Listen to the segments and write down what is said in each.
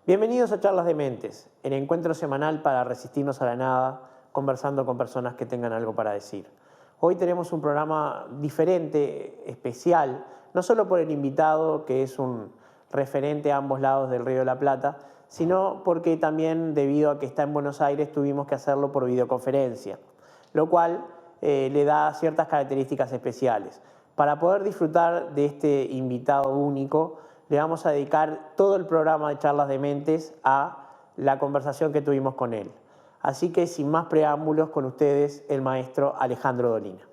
Bienvenidos a Charlas de Mentes, el encuentro semanal para resistirnos a la nada, conversando con personas que tengan algo para decir. Hoy tenemos un programa diferente, especial, no solo por el invitado, que es un referente a ambos lados del Río de la Plata, sino porque también, debido a que está en Buenos Aires, tuvimos que hacerlo por videoconferencia, lo cual le da ciertas características especiales. Para poder disfrutar de este invitado único, le vamos a dedicar todo el programa de Charlas de Mentes a la conversación que tuvimos con él. Así que, sin más preámbulos, con ustedes, el maestro Alejandro Dolina.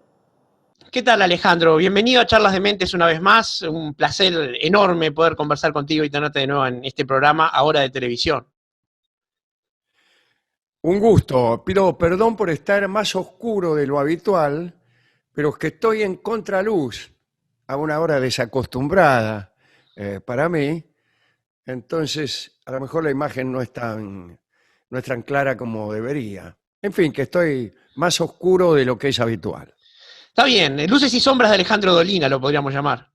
¿Qué tal, Alejandro? Bienvenido a Charlas de Mentes una vez más. Un placer enorme poder conversar contigo y tenerte de nuevo en este programa, ahora de televisión. Un gusto. Pido perdón por estar más oscuro de lo habitual, pero es que estoy en contraluz a una hora desacostumbrada para mí. Entonces, a lo mejor la imagen no es tan clara como debería. En fin, que estoy más oscuro de lo que es habitual. Está bien, luces y sombras de Alejandro Dolina lo podríamos llamar.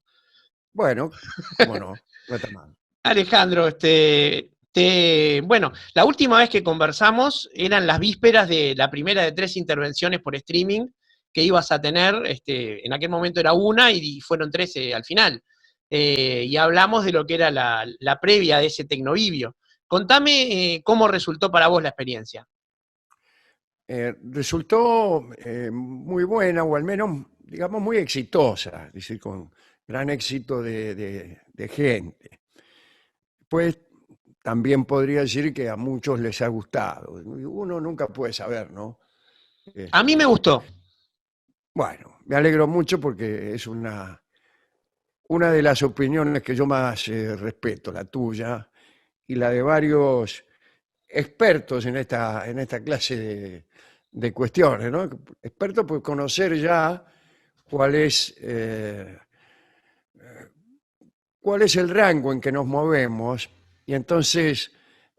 Bueno, cómo no, no está mal. Alejandro, bueno, la última vez que conversamos eran las vísperas de la primera de 3 intervenciones por streaming que ibas a tener. En aquel momento era una y fueron 13 al final. Y hablamos de lo que era la previa de ese Tecnovivio. Contame cómo resultó para vos la experiencia. Resultó muy buena, o al menos, digamos, muy exitosa, es decir, con gran éxito de gente. Pues también podría decir que a muchos les ha gustado. Uno nunca puede saber, ¿no? A mí me gustó. Bueno, me alegro mucho porque es una de las opiniones que yo más respeto, la tuya y la de varios expertos en esta clase de cuestiones, ¿no? Expertos por conocer ya cuál es, cuál es el rango en que nos movemos y entonces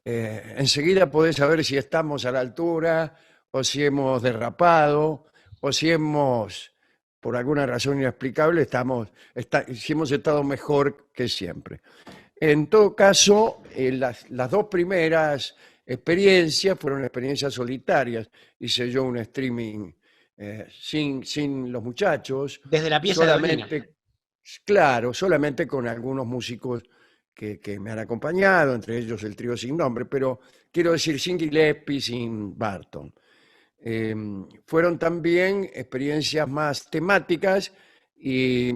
enseguida podés saber si estamos a la altura o si hemos derrapado o si hemos, por alguna razón inexplicable, si hemos estado mejor que siempre. En todo caso, las dos primeras experiencias fueron experiencias solitarias. Hice yo un streaming sin los muchachos. Desde la pieza de Dolina. Claro, solamente con algunos músicos que me han acompañado, entre ellos el trío Sin Nombre, pero quiero decir sin Gillespie, sin Barton. Fueron también experiencias más temáticas y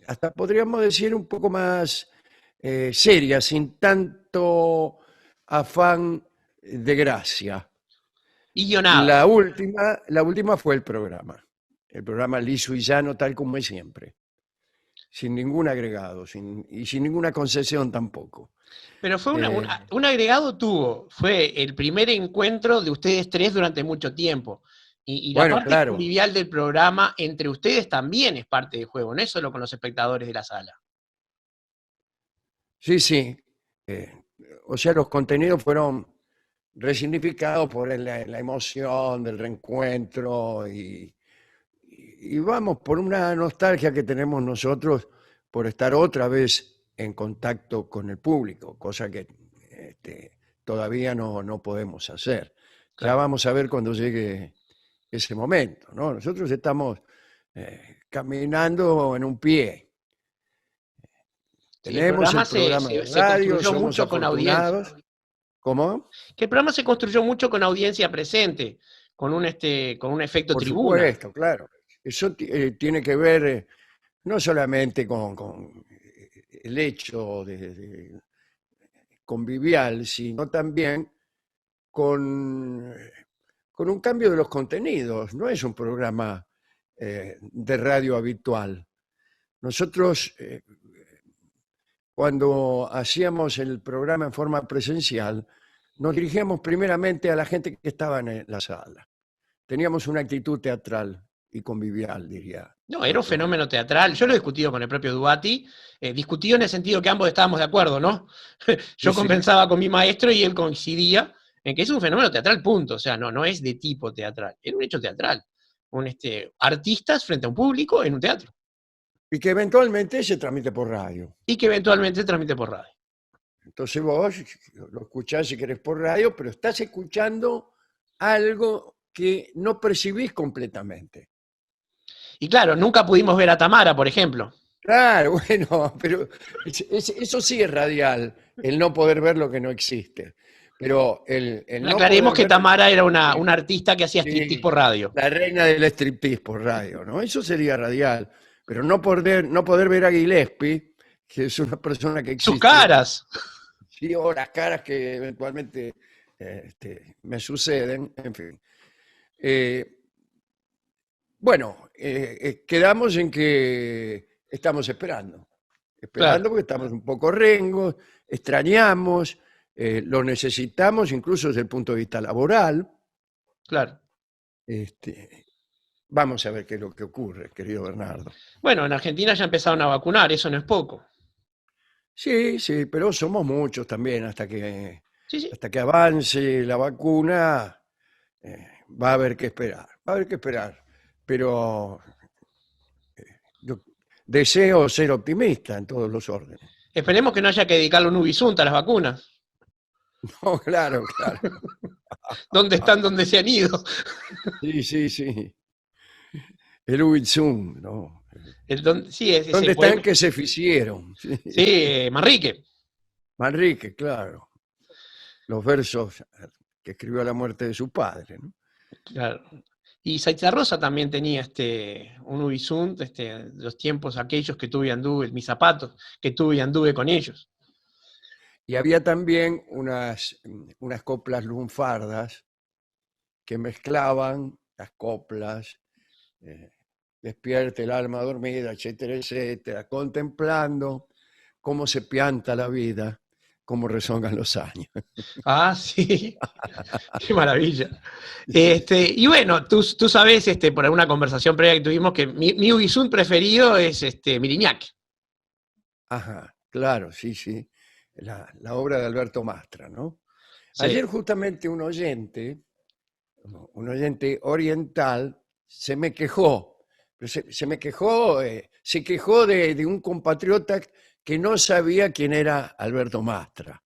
hasta podríamos decir un poco más serias, sin tanto afán de gracia. Y guionada. La última fue el programa liso y llano, tal como es siempre, sin ningún agregado y sin ninguna concesión tampoco. Pero fue un agregado fue el primer encuentro de ustedes tres durante mucho tiempo. Y la Bueno, parte claro. convivial del programa entre ustedes también es parte del juego, no es solo con los espectadores de la sala. Sí. O sea, los contenidos fueron resignificados por la emoción del reencuentro y vamos, por una nostalgia que tenemos nosotros por estar otra vez en contacto con el público, cosa que todavía no podemos hacer. Claro. Ya vamos a ver cuando llegue ese momento, ¿no? Nosotros estamos caminando en un pie. Sí, Tenemos el programa de radio, construyó somos mucho con audiencia. afortunados. ¿Cómo? Que el programa se construyó mucho con audiencia presente, con un efecto Por tribuna. supuesto, claro. Eso tiene que ver no solamente con el hecho de convivial, sino también con un cambio de los contenidos. No es un programa de radio habitual. Nosotros, cuando hacíamos el programa en forma presencial, nos dirigíamos primeramente a la gente que estaba en la sala. Teníamos una actitud teatral y convivial, diría. No, era un fenómeno teatral. Yo lo he discutido con el propio Dubati, discutido en el sentido que ambos estábamos de acuerdo, ¿no? Yo Sí. conversaba con mi maestro y él coincidía en que es un fenómeno teatral, punto. O sea, no es de tipo teatral, era un hecho teatral. Artistas frente a un público en un teatro. Y que eventualmente se transmite por radio. Y que eventualmente se transmite por radio. Entonces vos lo escuchás si querés por radio, pero estás escuchando algo que no percibís completamente. Y claro, nunca pudimos ver a Tamara, por ejemplo. Claro, bueno, pero eso sí es radial, el no poder ver lo que no existe. Pero el no Aclaremos poder que ver, Tamara era una artista que hacía striptease sí, por radio. la reina del striptease por radio, ¿no? Eso sería radial. Pero no poder ver a Gillespie, que es una persona que Sus existe, caras. sí, o las caras que eventualmente me suceden, en fin. Eh, bueno, quedamos en que estamos Claro, esperando porque estamos un poco rengos, extrañamos, lo necesitamos incluso desde el punto de vista laboral. claro. Este, vamos a ver qué es lo que ocurre, querido Bernardo. Bueno, en Argentina ya empezaron a vacunar, eso no es poco. Sí, sí, pero somos muchos también Sí, sí. hasta que avance la vacuna, va a haber que esperar, va a haber que esperar. Pero yo deseo ser optimista en todos los órdenes. Esperemos que no haya que dedicarle un Ubisunta a las vacunas. No, claro, claro. ¿Dónde están? ¿Dónde se han ido? Sí, sí, sí. El Witsum, ¿no? Sí, es ese ¿Dónde están poema. que se hicieron? Sí. Sí, Manrique. Manrique, claro. Los versos que escribió a la muerte de su padre, ¿no? Claro. Y Rosa también tenía un Ubisunt, los tiempos aquellos que tuve y anduve, mis zapatos, que tuve y anduve con ellos. Y había también unas coplas lunfardas que mezclaban las coplas, eh, despierte el alma dormida, etcétera, etcétera, contemplando cómo se pianta la vida, cómo rezongan los años. Ah, sí, qué maravilla. Y bueno, tú sabes, por alguna conversación previa que tuvimos, que mi Ubisunt preferido es Miriñac. Ajá, claro, sí, sí. La obra de Alberto Mastra, ¿no? Sí. Ayer justamente un oyente oriental, se me quejó, pero se quejó de un compatriota que no sabía quién era Alberto Mastra.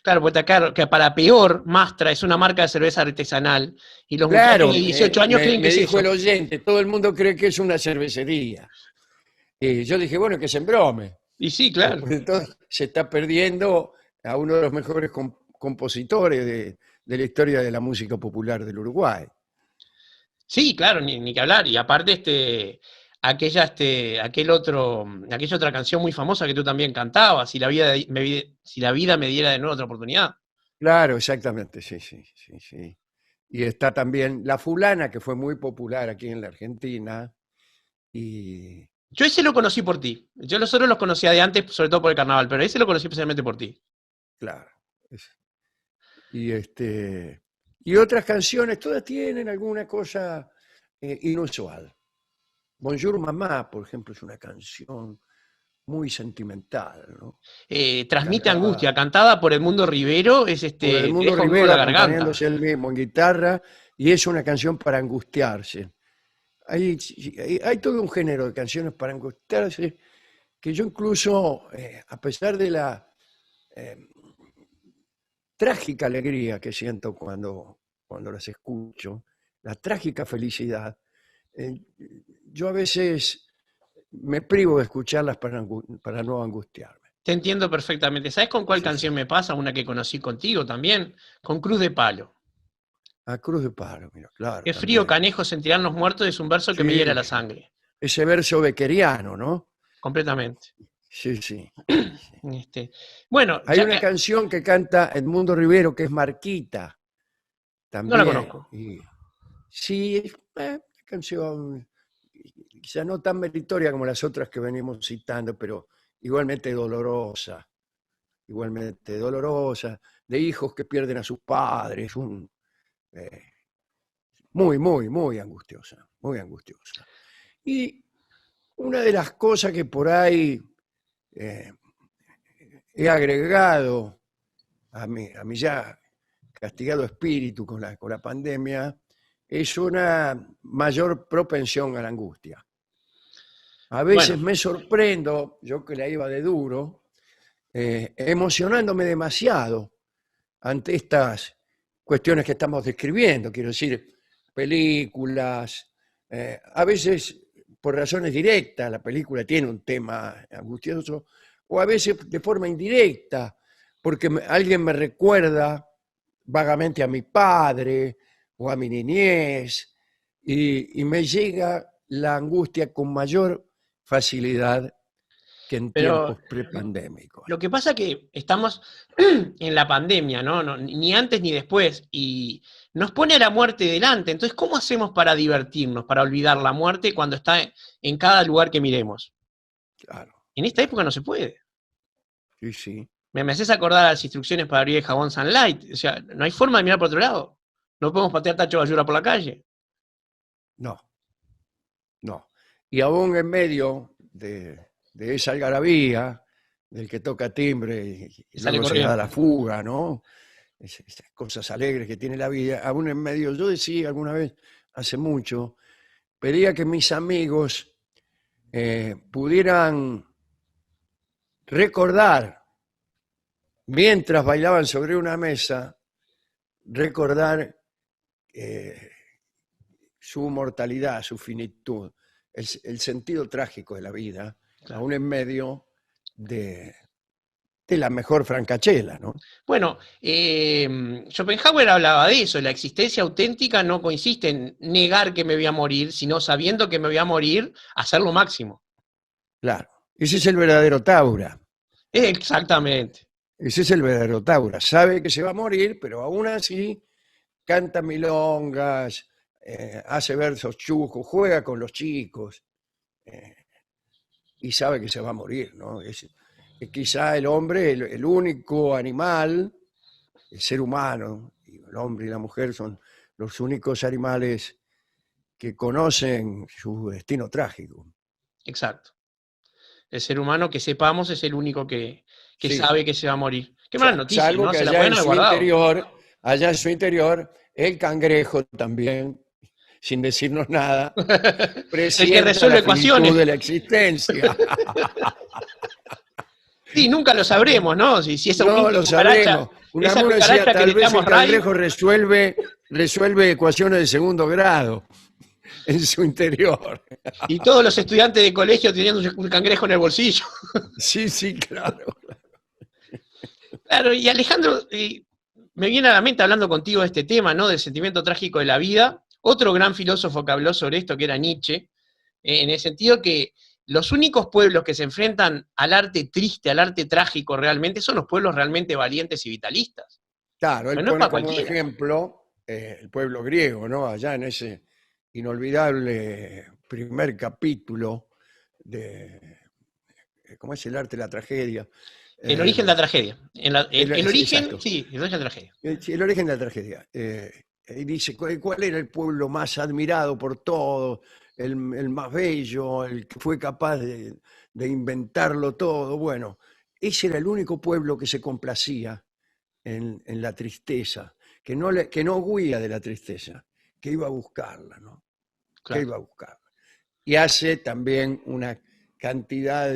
Claro, porque claro, que para peor, Mastra es una marca de cerveza artesanal y los muchachos Claro, de 18 años creen que me es dijo el eso. oyente, todo el mundo cree que es una cervecería. Y yo dije, bueno, que se embrome. Y sí, claro. Después de todo, se está perdiendo a uno de los mejores compositores de la historia de la música popular del Uruguay. Sí, claro, ni que hablar. Y aparte, aquella otra canción muy famosa que tú también cantabas, si la vida me diera de nuevo otra oportunidad. Claro, exactamente, sí, sí, sí, sí. Y está también La Fulana, que fue muy popular aquí en la Argentina. Y Yo ese lo conocí por ti. Yo los otros los conocía de antes, sobre todo por el carnaval, pero ese lo conocí especialmente por ti. claro, y y otras canciones, todas tienen alguna cosa inusual. Bonjour Mamá, por ejemplo, es una canción muy sentimental, ¿no? Transmite Cantada angustia, cantada por Edmundo Rivero, por te Edmundo deja un nudo en Rivero, la garganta. acompañándose él mismo en guitarra, y es una canción para angustiarse. Hay todo un género de canciones para angustiarse que yo incluso, a pesar de la eh, trágica alegría que siento cuando las escucho, la trágica felicidad, eh, yo a veces me privo de escucharlas para no angustiarme. Te entiendo perfectamente. ¿Sabes con cuál Sí, sí. canción me pasa? Una que conocí contigo también, con Cruz de Palo. A Cruz de Palo, mira, claro, Qué frío también. canejo sentirán los muertos es un verso que me hiera Sí, la sangre, ese verso beckeriano, ¿no? completamente. Sí, sí. Este, bueno, Hay una canción que canta Edmundo Rivero que es Marquita, no la también. conozco. Y sí, es una canción quizá no tan meritoria como las otras que venimos citando, pero igualmente dolorosa, de hijos que pierden a sus padres, eh, muy, muy, muy angustiosa, muy angustiosa. Y una de las cosas que por ahí eh, he agregado a mi ya castigado espíritu con la pandemia es una mayor propensión a la angustia. A veces Bueno, me sorprendo, yo que la iba de duro, emocionándome demasiado ante estas cuestiones que estamos describiendo, quiero decir, películas, a veces por razones directas, la película tiene un tema angustioso, o a veces de forma indirecta, porque alguien me recuerda vagamente a mi padre o a mi niñez, y me llega la angustia con mayor facilidad que en Pero tiempos prepandémicos. lo que pasa es que estamos en la pandemia, ¿no? Ni antes ni después, y nos pone la muerte delante. Entonces, ¿cómo hacemos para divertirnos, para olvidar la muerte cuando está en cada lugar que miremos? Claro, En esta época no se puede. sí, sí. Me haces acordar a las instrucciones para abrir el jabón Sunlight. O sea, no hay forma de mirar por otro lado. No podemos patear tacho de basura por la calle. No, no. Y aún en medio de esa algarabía, del que toca timbre y Sale luego se da corriendo. la fuga, ¿no? Esas cosas alegres que tiene la vida, aún en medio, yo decía alguna vez, hace mucho, pedía que mis amigos pudieran recordar, mientras bailaban sobre una mesa, recordar eh, su mortalidad, su finitud, el sentido trágico de la vida, Claro. aún en medio de, de la mejor francachela, ¿no? Bueno, Schopenhauer hablaba de eso. La existencia auténtica no consiste en negar que me voy a morir, sino sabiendo que me voy a morir, hacer lo máximo. Claro, ese es el verdadero Taura. Exactamente. Ese es el verdadero Taura. Sabe que se va a morir, pero aún así canta milongas, hace versos chujos, juega con los chicos eh, y sabe que se va a morir, ¿no? Es quizá el hombre, el único animal, el ser humano, y el hombre y la mujer son los únicos animales que conocen su destino trágico. Exacto. El ser humano que sepamos es el único que Sí, sabe que se va a morir. Qué mala noticia, salvo ¿no? que Se la pueden haber guardado. allá en su interior, el cangrejo también, sin decirnos nada, El que presienta resuelve la finitud ecuaciones. de la existencia. Sí, nunca lo sabremos, ¿no? Si esa No humilde lo cucaracha, sabremos. esa Unamuno decía, cucaracha que tal le vez echamos el ray, cangrejo resuelve ecuaciones de segundo grado en su interior. y todos los estudiantes de colegio teniendo un cangrejo en el bolsillo. Sí, sí, claro. Claro, y Alejandro, me viene a la mente hablando contigo de este tema, ¿no? Del sentimiento trágico de la vida. Otro gran filósofo que habló sobre esto, que era Nietzsche, en el sentido que los únicos pueblos que se enfrentan al arte triste, al arte trágico realmente, son los pueblos realmente valientes y vitalistas. Claro, él Pero no es pone para como cualquiera. ejemplo el pueblo griego, ¿no? Allá en ese inolvidable primer capítulo de, ¿cómo es el arte de la tragedia? El origen de la tragedia. El origen, Exacto, sí, el origen de la tragedia. el origen de la tragedia. Y dice, ¿cuál era el pueblo más admirado por todos? El más bello, el que fue capaz de inventarlo todo. Bueno, ese era el único pueblo que se complacía en la tristeza, que no huía de la tristeza, que iba a buscarla, ¿no? Que Claro. iba a buscarla. Y hace también una cantidad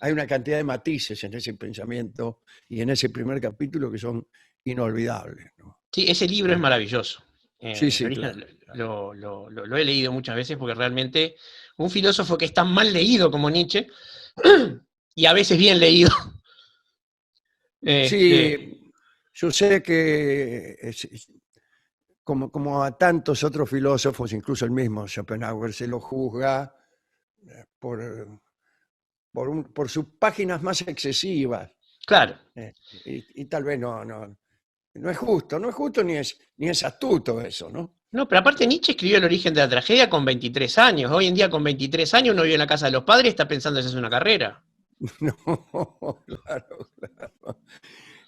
hay una cantidad de matices en ese pensamiento y en ese primer capítulo que son inolvidables, ¿no? Sí, ese libro es maravilloso. Sí, El sí, origen claro. lo he leído muchas veces porque realmente un filósofo que es tan mal leído como Nietzsche, y a veces bien leído, este, Sí, yo sé que como a tantos otros filósofos, incluso el mismo Schopenhauer, se lo juzga por, por sus páginas más excesivas. claro. Y tal vez no es justo, no es justo ni es astuto eso, ¿no? No, pero aparte Nietzsche escribió El origen de la tragedia con 23 años. Hoy en día con 23 años uno vive en la casa de los padres y está pensando en hacerse una carrera. No, claro, claro.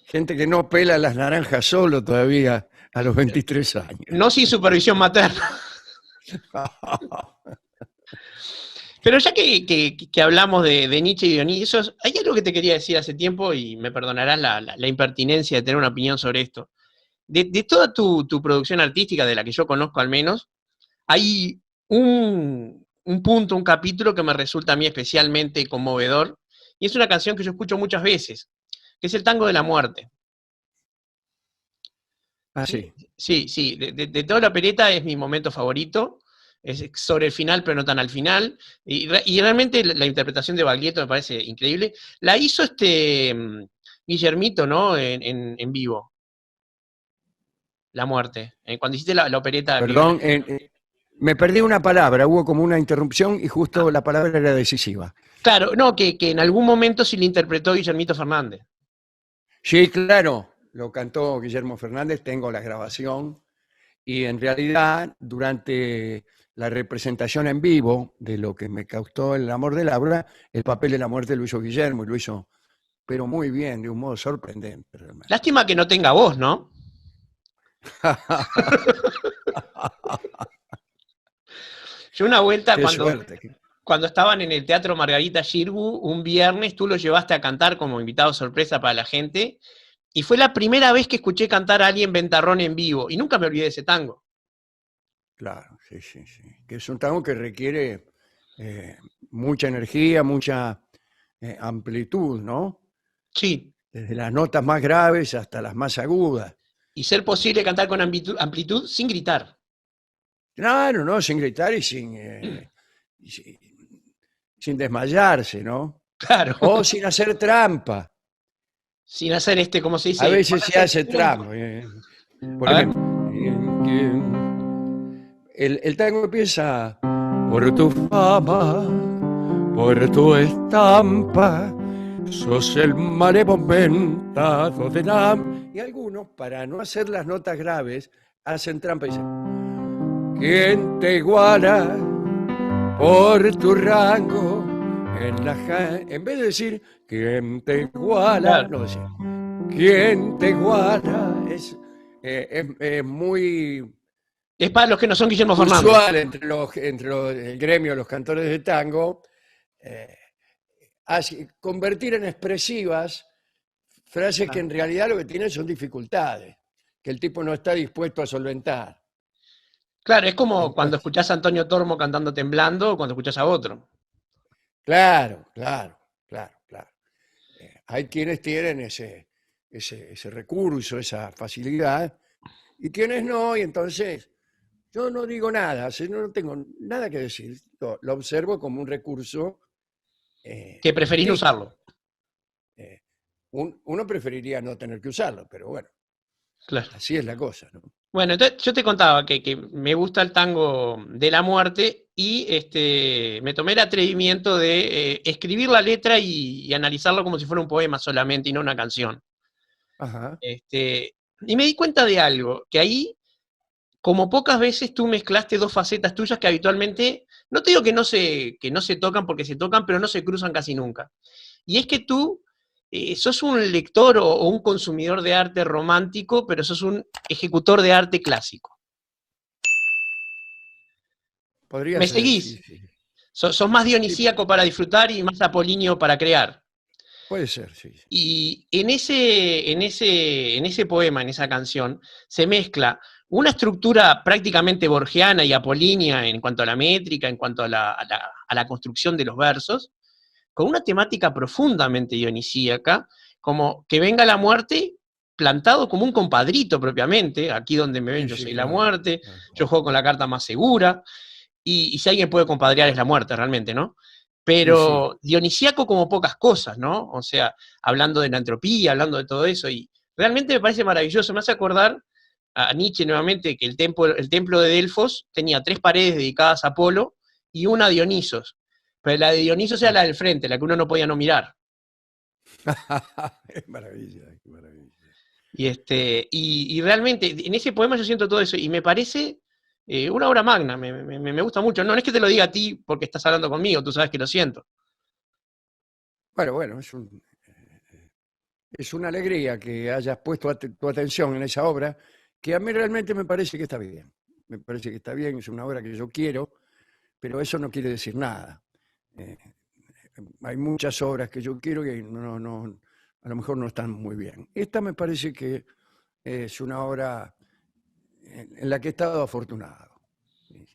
Gente que no pela las naranjas solo todavía a los 23 años. No sin supervisión materna. Pero ya que hablamos de Nietzsche y Dionisos, hay algo que te quería decir hace tiempo y me perdonarás la impertinencia de tener una opinión sobre esto. De toda tu producción artística, de la que yo conozco al menos, hay un punto, un capítulo que me resulta a mí especialmente conmovedor y es una canción que yo escucho muchas veces, que es el Tango de la Muerte. Ah, Sí, sí. sí, sí, de toda la opereta es mi momento favorito. Es sobre el final, pero no tan al final. Y realmente la interpretación de Baglietto me parece increíble. La hizo Guillermito, ¿no? En vivo, La Muerte. Cuando hiciste la opereta en vivo. Perdón, me perdí una palabra, hubo como una interrupción y justo la palabra era decisiva. Claro, no, que en algún momento sí la interpretó Guillermito Fernández. Sí, claro, lo cantó Guillermo Fernández, tengo la grabación y en realidad durante la representación en vivo de lo que me causó El amor de Laura, el papel de la muerte lo hizo Guillermo y lo hizo, pero muy bien, de un modo sorprendente realmente. Lástima que no tenga voz, ¿no? Yo una vuelta Qué suerte. cuando estaban en el Teatro Margarita Xirgu, un viernes tú lo llevaste a cantar como invitado sorpresa para la gente, y fue la primera vez que escuché cantar a alguien ventarrón en vivo, y nunca me olvidé de ese tango. Claro, sí, sí, sí. Que es un tango que requiere mucha energía, mucha amplitud, ¿no? Sí, Desde las notas más graves hasta las más agudas. y ser posible cantar con amplitud sin gritar. Claro, ¿no? Sin gritar y sin desmayarse, ¿no? Claro, O sin hacer trampa. sin hacer ¿cómo se A dice? veces se Ponerse hace tiempo. trampa. Por A ver. ejemplo, el tango empieza por tu fama, por tu estampa, sos el malevo mentado de la... Y algunos, para no hacer las notas graves, hacen trampa y dicen, ¿quién te iguala por tu rango? En vez de decir, ¿quién te iguala? Claro. No decir, ¿quién te iguala? Es muy Es para los que no son Guillermo Fernández. usual entre el gremio de los cantores de tango, eh, convertir en expresivas frases que en realidad lo que tienen son dificultades, que el tipo no está dispuesto a solventar. Claro, es como cuando Entonces, escuchás a Antonio Tormo cantando Temblando o cuando escuchás a otro. claro, claro, claro, claro. Hay quienes tienen ese recurso, esa facilidad, y quienes no, y entonces yo no digo nada, no tengo nada que decir, lo observo como un recurso Que preferís no legítimo. usarlo. Eh, uno preferiría no tener que usarlo, pero bueno, Claro. así es la cosa, ¿no? Bueno, entonces yo te contaba que me gusta el tango de la muerte y me tomé el atrevimiento de escribir la letra y analizarlo como si fuera un poema solamente y no una canción. Ajá. Y me di cuenta de algo, que ahí, como pocas veces tú mezclaste dos facetas tuyas que habitualmente, no te digo que no se tocan porque se tocan, pero no se cruzan casi nunca. Y es que tú sos un lector o un consumidor de arte romántico, pero sos un ejecutor de arte clásico. Podría ¿Me ser, sí, seguís? sí. Sos más Sí, dionisíaco para disfrutar y más apolíneo para crear. puede ser, sí. Sí. Y en ese poema, en esa canción, se mezcla una estructura prácticamente borgiana y apolínea en cuanto a la métrica, en cuanto a la construcción de los versos, con una temática profundamente dionisíaca, como que venga la muerte plantado como un compadrito propiamente, aquí donde me ven Sí, yo sí, soy la claro, muerte, claro. yo juego con la carta más segura, y si alguien puede compadrear es la muerte realmente, ¿no? Sí, sí. Pero dionisíaco como pocas cosas, ¿no? O sea, hablando de la entropía, hablando de todo eso, y realmente me parece maravilloso, me hace acordar a Nietzsche nuevamente que el templo de Delfos tenía 3 paredes dedicadas a Apolo y una a Dionisos, pero la de Dionisos era Ah. la del frente, la que uno no podía no mirar. Es maravilla, qué maravilla. Y realmente en ese poema yo siento todo eso y me parece una obra magna, me gusta mucho. No, no es que te lo diga a ti porque estás hablando conmigo, tú sabes que lo siento. Bueno, bueno, es una alegría que hayas puesto tu atención en esa obra, que a mí realmente me parece que está bien. Me parece que está bien, es una obra que yo quiero, pero eso no quiere decir nada. Eh, Hay muchas obras que yo quiero que a lo mejor no están muy bien. Esta me parece que es una obra en la que he estado afortunado.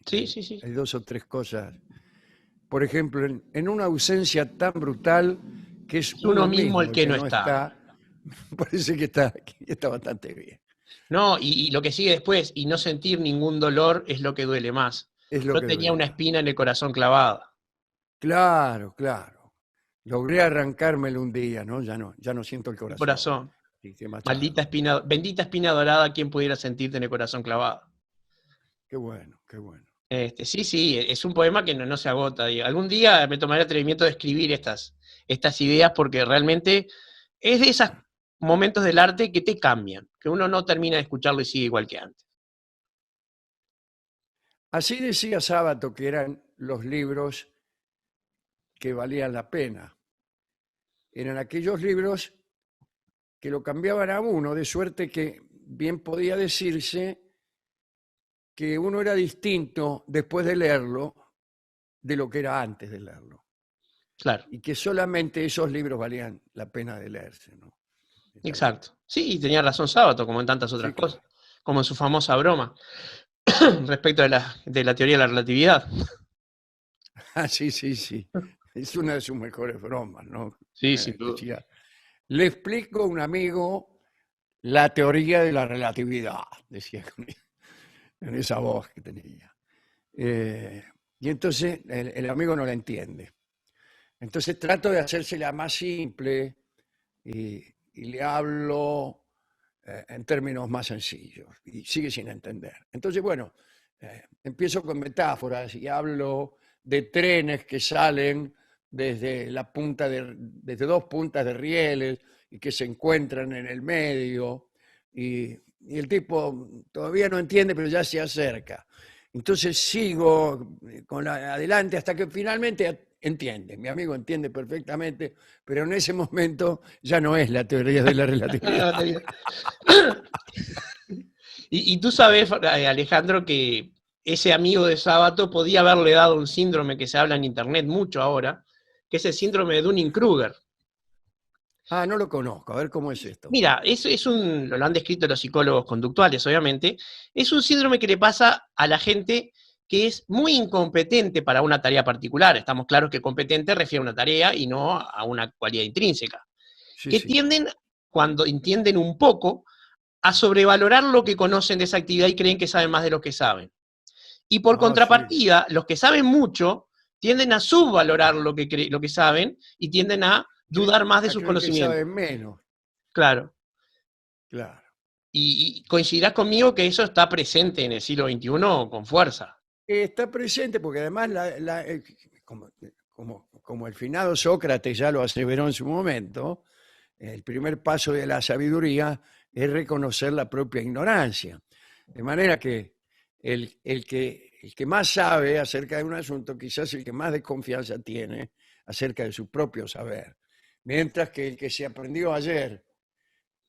Sí, sí, sí. Hay dos o tres cosas. Por ejemplo, en una ausencia tan brutal que es Es uno uno mismo el mismo el que que no no está. está, parece que está bastante bien. No, y lo que sigue después, y no sentir ningún dolor es lo que duele más. Es lo Yo que tenía duele una más. espina en el corazón clavada. Claro, claro. Logré arrancármelo un día, ¿no? Ya no siento el El corazón. corazón. Dice Maldita Machado. espina, bendita espina dorada, ¿quién pudiera sentirte en el corazón clavado? Qué bueno, qué bueno. Sí, sí, es un poema que no se agota. Digo. Algún día me tomaré el atrevimiento de escribir estas ideas porque realmente es de esos momentos del arte que te cambian, que uno no termina de escucharlo y sigue igual que antes. Así decía Sábato que eran los libros que valían la pena. Eran aquellos libros que lo cambiaban a uno, de suerte que bien podía decirse que uno era distinto después de leerlo de lo que era antes de leerlo. Claro, Y que solamente esos libros valían la pena de leerse, ¿no? Está bien. exacto. Sí, y tenía razón Sábato, como en tantas otras Sí, cosas, claro. como en su famosa broma respecto de la teoría de la relatividad. Ah, sí, sí, sí. Es una de sus mejores bromas, ¿no? Sí, sin duda. Decía, le explico a un amigo la teoría de la relatividad, decía en esa voz que tenía. Eh, y entonces el amigo no la entiende. Entonces trato de hacérsela más simple y le hablo en términos más sencillos y sigue sin entender. Entonces, bueno, empiezo con metáforas y hablo de trenes que salen desde dos puntas de rieles y que se encuentran en el medio y el tipo todavía no entiende, pero ya se acerca. Entonces sigo adelante hasta que finalmente entiende. Mi amigo entiende perfectamente, pero en ese momento ya no es la teoría de la relatividad. Y tú sabes, Alejandro, que ese amigo de Sábato podía haberle dado un síndrome que se habla en internet mucho ahora, que es el síndrome de Dunning-Kruger. Ah, no lo conozco. A ver cómo es esto. Mira, lo han descrito los psicólogos conductuales, obviamente, es un síndrome que le pasa a la gente que es muy incompetente para una tarea particular. Estamos claros que competente refiere a una tarea y no a una cualidad intrínseca. Sí, Que sí. tienden, cuando entienden un poco, a sobrevalorar lo que conocen de esa actividad y creen que saben más de lo que saben. Y por Ah, sí. contrapartida, los que saben mucho tienden a subvalorar lo que saben y tienden a dudar más de A sus creer que sabe conocimientos. menos. Claro. Claro. Y coincidirás conmigo que eso está presente en el siglo XXI con fuerza. Está presente porque además, como el finado Sócrates ya lo aseveró en su momento, el primer paso de la sabiduría es reconocer la propia ignorancia. De manera que el que más sabe acerca de un asunto, quizás el que más desconfianza tiene acerca de su propio saber. Mientras que el que se aprendió ayer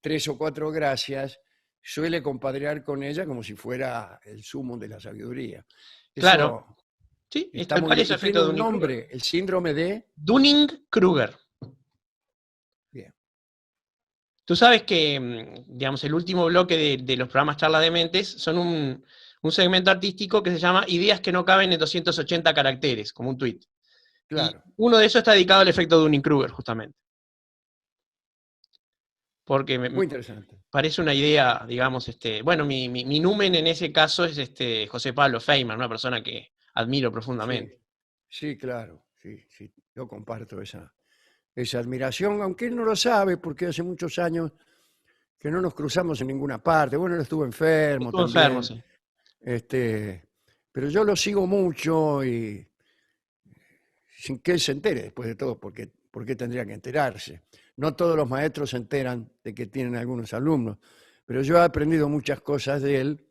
tres o cuatro gracias suele compadrear con ella como si fuera el sumo de la sabiduría. Claro, Eso sí, es está tal muy cual bien. es el Y tiene efecto de un Dunning-Kruger. nombre, el síndrome de... Dunning-Kruger. Bien. Tú sabes que, digamos, el último bloque de los programas Charla de Mentes son un segmento artístico que se llama Ideas que no caben en 280 caracteres, como un tuit. Y Claro, uno de esos está dedicado al efecto Dunning-Kruger, justamente. Porque muy interesante. parece una idea, digamos, bueno, mi numen en ese caso es José Pablo Feynman, una persona que admiro Sí, profundamente. sí, claro, sí, sí, yo comparto esa admiración, aunque él no lo sabe porque hace muchos años que no nos cruzamos en ninguna parte. Bueno, él estuvo enfermo Estuvo enfermo, también, sí. pero yo lo sigo mucho y sin que él se entere después de todo, ¿por qué tendría que enterarse? No todos los maestros se enteran de que tienen algunos alumnos, pero yo he aprendido muchas cosas de él,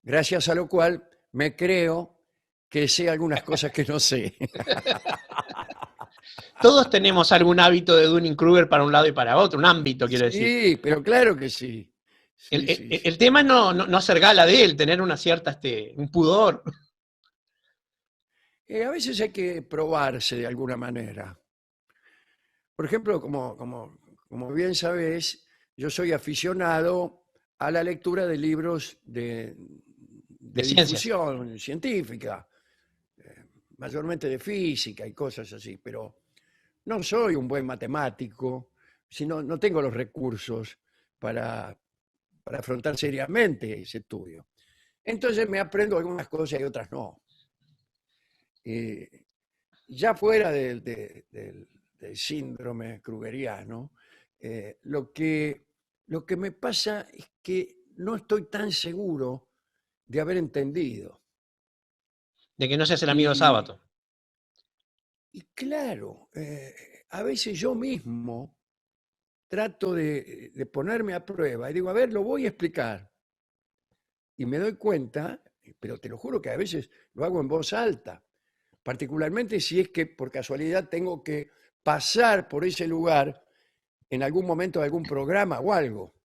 gracias a lo cual me creo que sé algunas cosas que no sé. Todos tenemos algún hábito de Dunning-Kruger para un lado y para otro, un ámbito, quiero decir. Sí, pero claro que sí. El, Sí, el- sí, el sí. tema es no hacer gala de él, tener una cierta, un pudor. A veces hay que probarse de alguna manera. Por ejemplo, como bien sabes, yo soy aficionado a la lectura de libros De de ciencias. difusión científica, mayormente de física y cosas así, pero no soy un buen matemático, sino no tengo los recursos para afrontar seriamente ese estudio. Entonces me aprendo algunas cosas y otras no. Ya fuera del síndrome krugeriano, lo que me pasa es que no estoy tan seguro de haber entendido. De que no seas el amigo de Y, Sábato. y claro, a veces yo mismo trato de ponerme a prueba y digo, a ver, lo voy a explicar. Y me doy cuenta, pero te lo juro que a veces lo hago en voz alta, particularmente si es que por casualidad tengo que pasar por ese lugar en algún momento de algún programa o algo.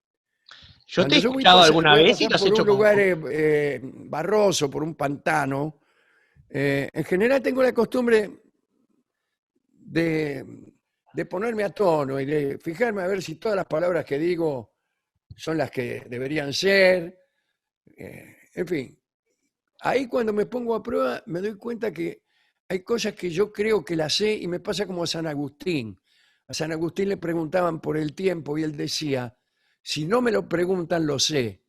Yo te he Cuando yo escuchado alguna voy a vez y pasar lo has por hecho un con... lugar barroso, por un pantano, en general tengo la costumbre de, de ponerme a tono y de fijarme a ver si todas las palabras que digo son las que deberían ser. En fin, ahí cuando me pongo a prueba me doy cuenta que hay cosas que yo creo que las sé y me pasa como a San Agustín. A San Agustín le preguntaban por el tiempo y él decía, si no me lo preguntan lo sé,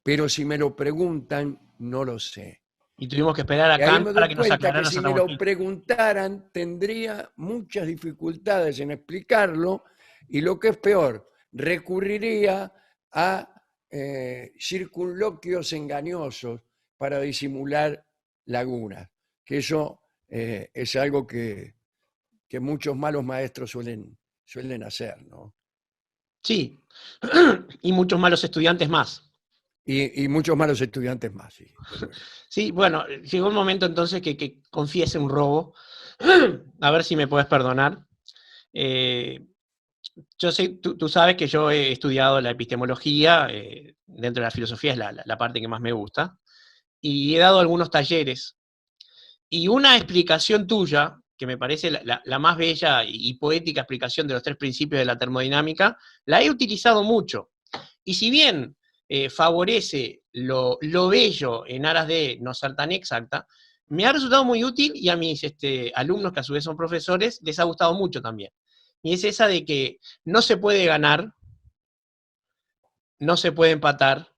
pero si me lo preguntan no lo sé. Y tuvimos que esperar a Y ahí Kant me para doy que nos cuenta que aclarara si San me lo Agustín. preguntaran tendría muchas dificultades en explicarlo y lo que es peor, recurriría a circunloquios engañosos para disimular lagunas, que eso es algo que muchos malos maestros suelen hacer, ¿no? Sí, y muchos malos estudiantes más. Y muchos malos estudiantes más, sí, desde luego. Sí, bueno, llegó el momento entonces que confiese un robo. A ver si me puedes perdonar. Eh, yo sé, tú sabes que yo he estudiado la epistemología, dentro de la filosofía es la parte que más me gusta, y he dado algunos talleres. Y una explicación tuya, que me parece la más bella y poética explicación de los tres principios de la termodinámica, la he utilizado mucho. Y si bien favorece lo bello en aras de no ser tan exacta, me ha resultado muy útil y a mis alumnos, que a su vez son profesores, les ha gustado mucho también. Y es esa de que no se puede ganar, no se puede empatar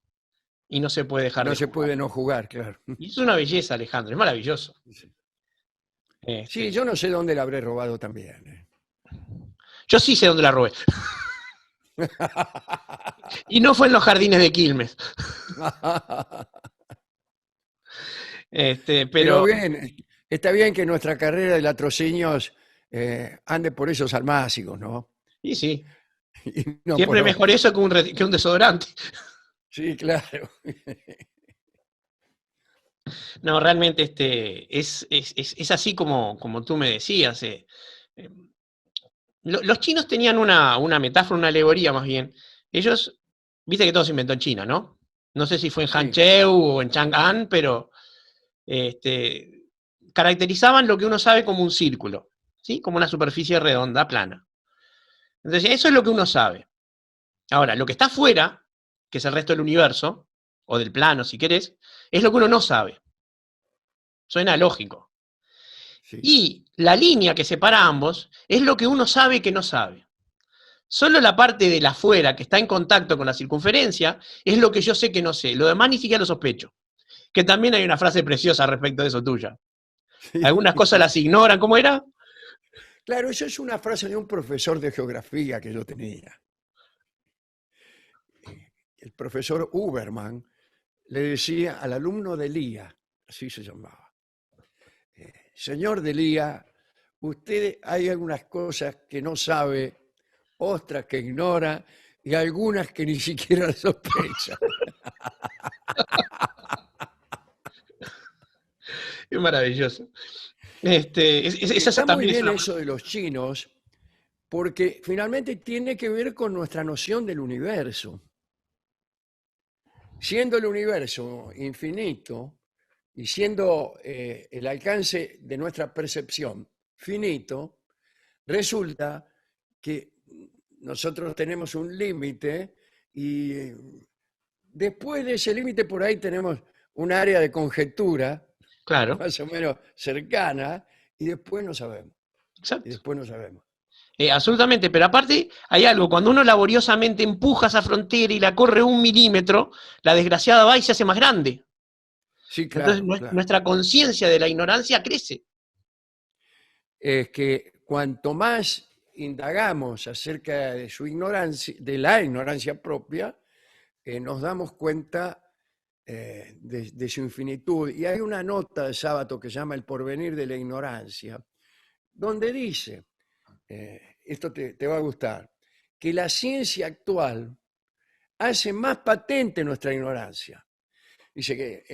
y no se puede dejar No de se jugar. puede no jugar, claro. Y es una belleza, Alejandro, es maravilloso. Sí, Este, yo no sé dónde la habré robado también. yo sí sé dónde la robé. Y no fue en los jardines de Quilmes. Pero Pero bien, está bien que nuestra carrera de latrocinios ande por esos almácigos, ¿no? y sí, Y no por siempre mejor otros. eso que un desodorante. Sí, claro. No, realmente es así como tú me decías. Eh, los chinos tenían una metáfora, una alegoría más bien. Ellos, viste que todo se inventó en China, ¿no? No sé si fue en Sí, Hancheu o en Chang'an, pero caracterizaban lo que uno sabe como un círculo, ¿sí? Como una superficie redonda, plana. Entonces, eso es lo que uno sabe. Ahora, lo que está afuera, que es el resto del universo, o del plano, si querés, es lo que uno no sabe. Suena lógico. sí. Y la línea que separa a ambos es lo que uno sabe que no sabe. Solo la parte de la afuera que está en contacto con la circunferencia es lo que yo sé que no sé. Lo demás ni siquiera lo sospecho. Que también hay una frase preciosa respecto de eso tuya. Sí. Algunas cosas las ignoran. ¿Cómo era? Claro, eso es una frase de un profesor de geografía que yo tenía. El profesor Uberman le decía al alumno de Lía, así se llamaba, señor de Lía, usted hay algunas cosas que no sabe, otras que ignora y algunas que ni siquiera sospecha. Es maravilloso. Esa Está muy también es bien una... eso de los chinos, porque finalmente tiene que ver con nuestra noción del universo. Siendo el universo infinito y siendo el alcance de nuestra percepción finito, resulta que nosotros tenemos un límite y después de ese límite por ahí tenemos un área de conjetura Claro, más o menos cercana y después no sabemos. Y exacto. después no sabemos. Absolutamente, pero aparte hay algo, cuando uno laboriosamente empuja esa frontera y la corre 1 milímetro, la desgraciada va y se hace más grande. Sí, Entonces claro, claro. nuestra conciencia de la ignorancia crece. Es que cuanto más indagamos acerca de su ignorancia, de la ignorancia propia, nos damos cuenta de su infinitud. Y hay una nota de Sábato que se llama El porvenir de la ignorancia, donde dice, esto te va a gustar, que la ciencia actual hace más patente nuestra ignorancia. Dice que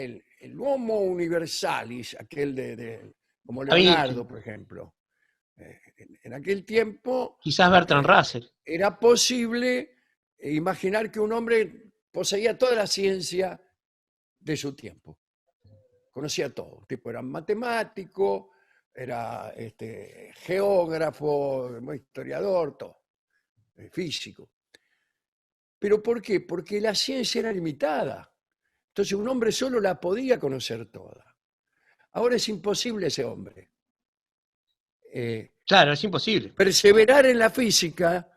el Homo universalis, aquel como A mí, Leonardo, por ejemplo, en aquel tiempo quizás Bertrand Russell. era posible imaginar que un hombre poseía toda la ciencia de su tiempo. Conocía todo. El tipo era matemático, era geógrafo, historiador, todo, físico. ¿Pero por qué? Porque la ciencia era limitada. Entonces un hombre solo la podía conocer toda. Ahora es imposible ese hombre. Claro, es imposible. Perseverar en la física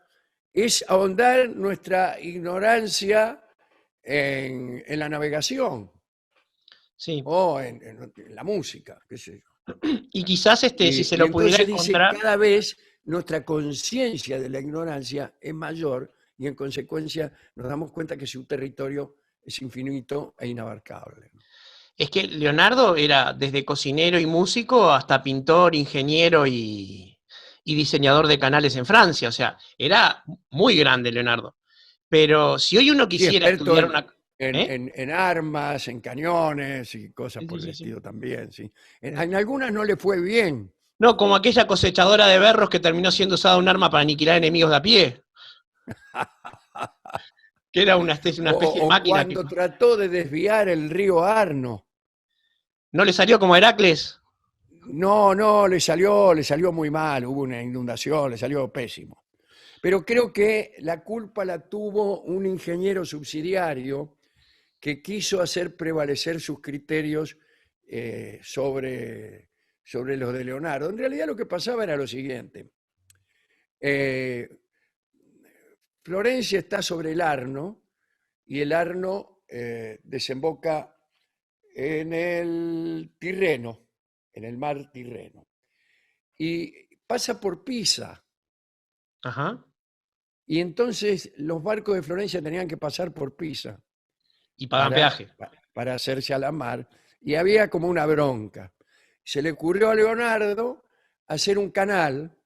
es ahondar nuestra ignorancia en la navegación Sí. o en la música, qué sé yo. Y quizás si se Y lo pudiera entonces dice, encontrar. cada vez nuestra conciencia de la ignorancia es mayor y en consecuencia nos damos cuenta que su territorio es infinito e inabarcable. Es que Leonardo era desde cocinero y músico hasta pintor, ingeniero y diseñador de canales en Francia. O sea, era muy grande Leonardo. Pero si hoy uno Sí, quisiera experto estudiar una. en armas, en cañones y cosas Sí, por sí, el sí, sí. estilo también. ¿Sí? En algunas no le fue bien. No, como aquella cosechadora de berros que terminó siendo usada un arma para aniquilar enemigos de a pie. Que era una especie de O máquina que cuando trató de desviar el río Arno. no le salió como a Heracles. No, le salió muy mal, hubo una inundación, le salió pésimo. Pero creo que la culpa la tuvo un ingeniero subsidiario que quiso hacer prevalecer sus criterios sobre los de Leonardo. En realidad lo que pasaba era lo siguiente. Florencia está sobre el Arno y el Arno desemboca en el Tirreno, en el mar Tirreno. Y pasa por Pisa. Ajá. Y entonces los barcos de Florencia tenían que pasar por Pisa Y pagan peaje. para hacerse a la mar. Y había como una bronca. Se le ocurrió a Leonardo hacer un canal,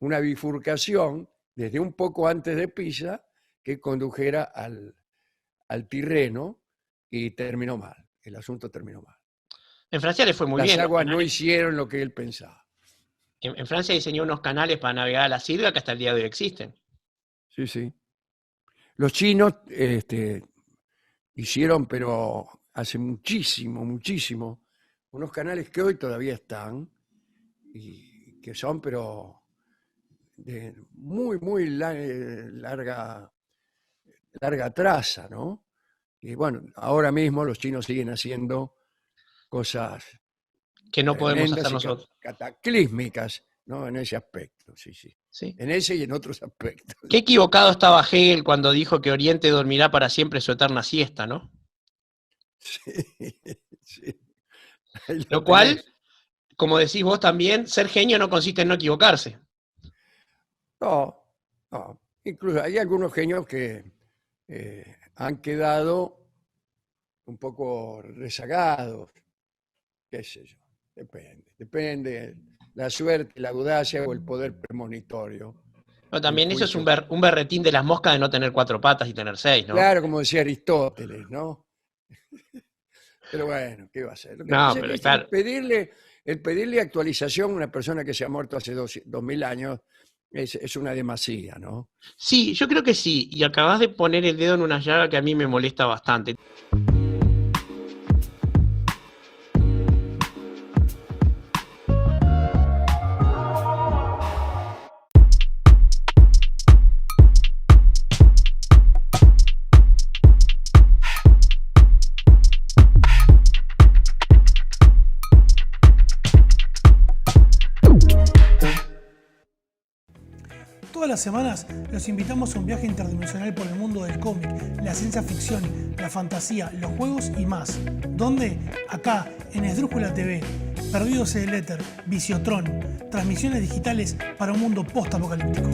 una bifurcación, desde un poco antes de Pisa, que condujera al Tirreno y terminó mal. El asunto terminó mal. En Francia le fue muy Las bien. aguas no hicieron lo que él pensaba. En Francia diseñó unos canales para navegar a la Sirga que hasta el día de hoy existen. Sí, sí. Los chinos hicieron, pero hace muchísimo, unos canales que hoy todavía están y que son, pero de muy larga traza, ¿no? Y bueno, ahora mismo los chinos siguen haciendo cosas Que no podemos tremendas hacer y nosotros. cataclísmicas, ¿no? En ese aspecto, sí. ¿Sí? En ese y en otros aspectos. Qué equivocado estaba Hegel cuando dijo que Oriente dormirá para siempre su eterna siesta, ¿no? Sí. Ahí Lo tenés. cual, como decís vos también, ser genio no consiste en no equivocarse. No. Incluso hay algunos genios que han quedado un poco rezagados, qué sé yo, depende la suerte, la audacia o el poder premonitorio. Pero también El eso es juicio. un berretín de las moscas de no tener 4 patas y tener 6, ¿no? Claro, como decía Aristóteles, ¿no? Pero bueno, ¿qué va a hacer? Lo que No, pasa pero es que claro. el pedirle actualización a una persona que se ha muerto hace 2000 años es una demasía, ¿no? Sí, yo creo que sí. Y acabas de poner el dedo en una llaga que a mí me molesta bastante. estas semanas los invitamos a un viaje interdimensional por el mundo del cómic, la ciencia ficción, la fantasía, los juegos y más. ¿Dónde? Acá, en Esdrújula TV. Perdidos en el éter, Visiotron, transmisiones digitales para un mundo post-apocalíptico.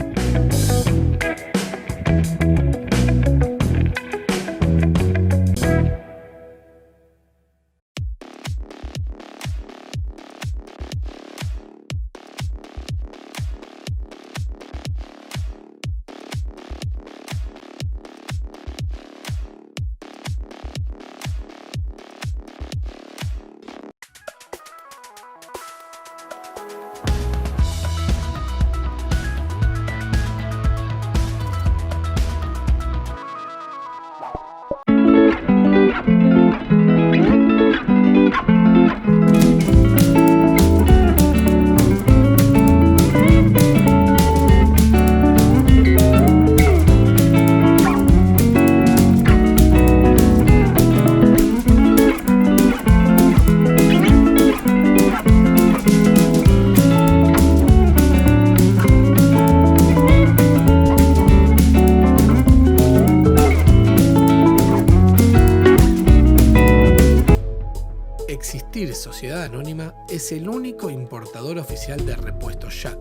Existir Sociedad Anónima es el único importador oficial de repuestos Jack.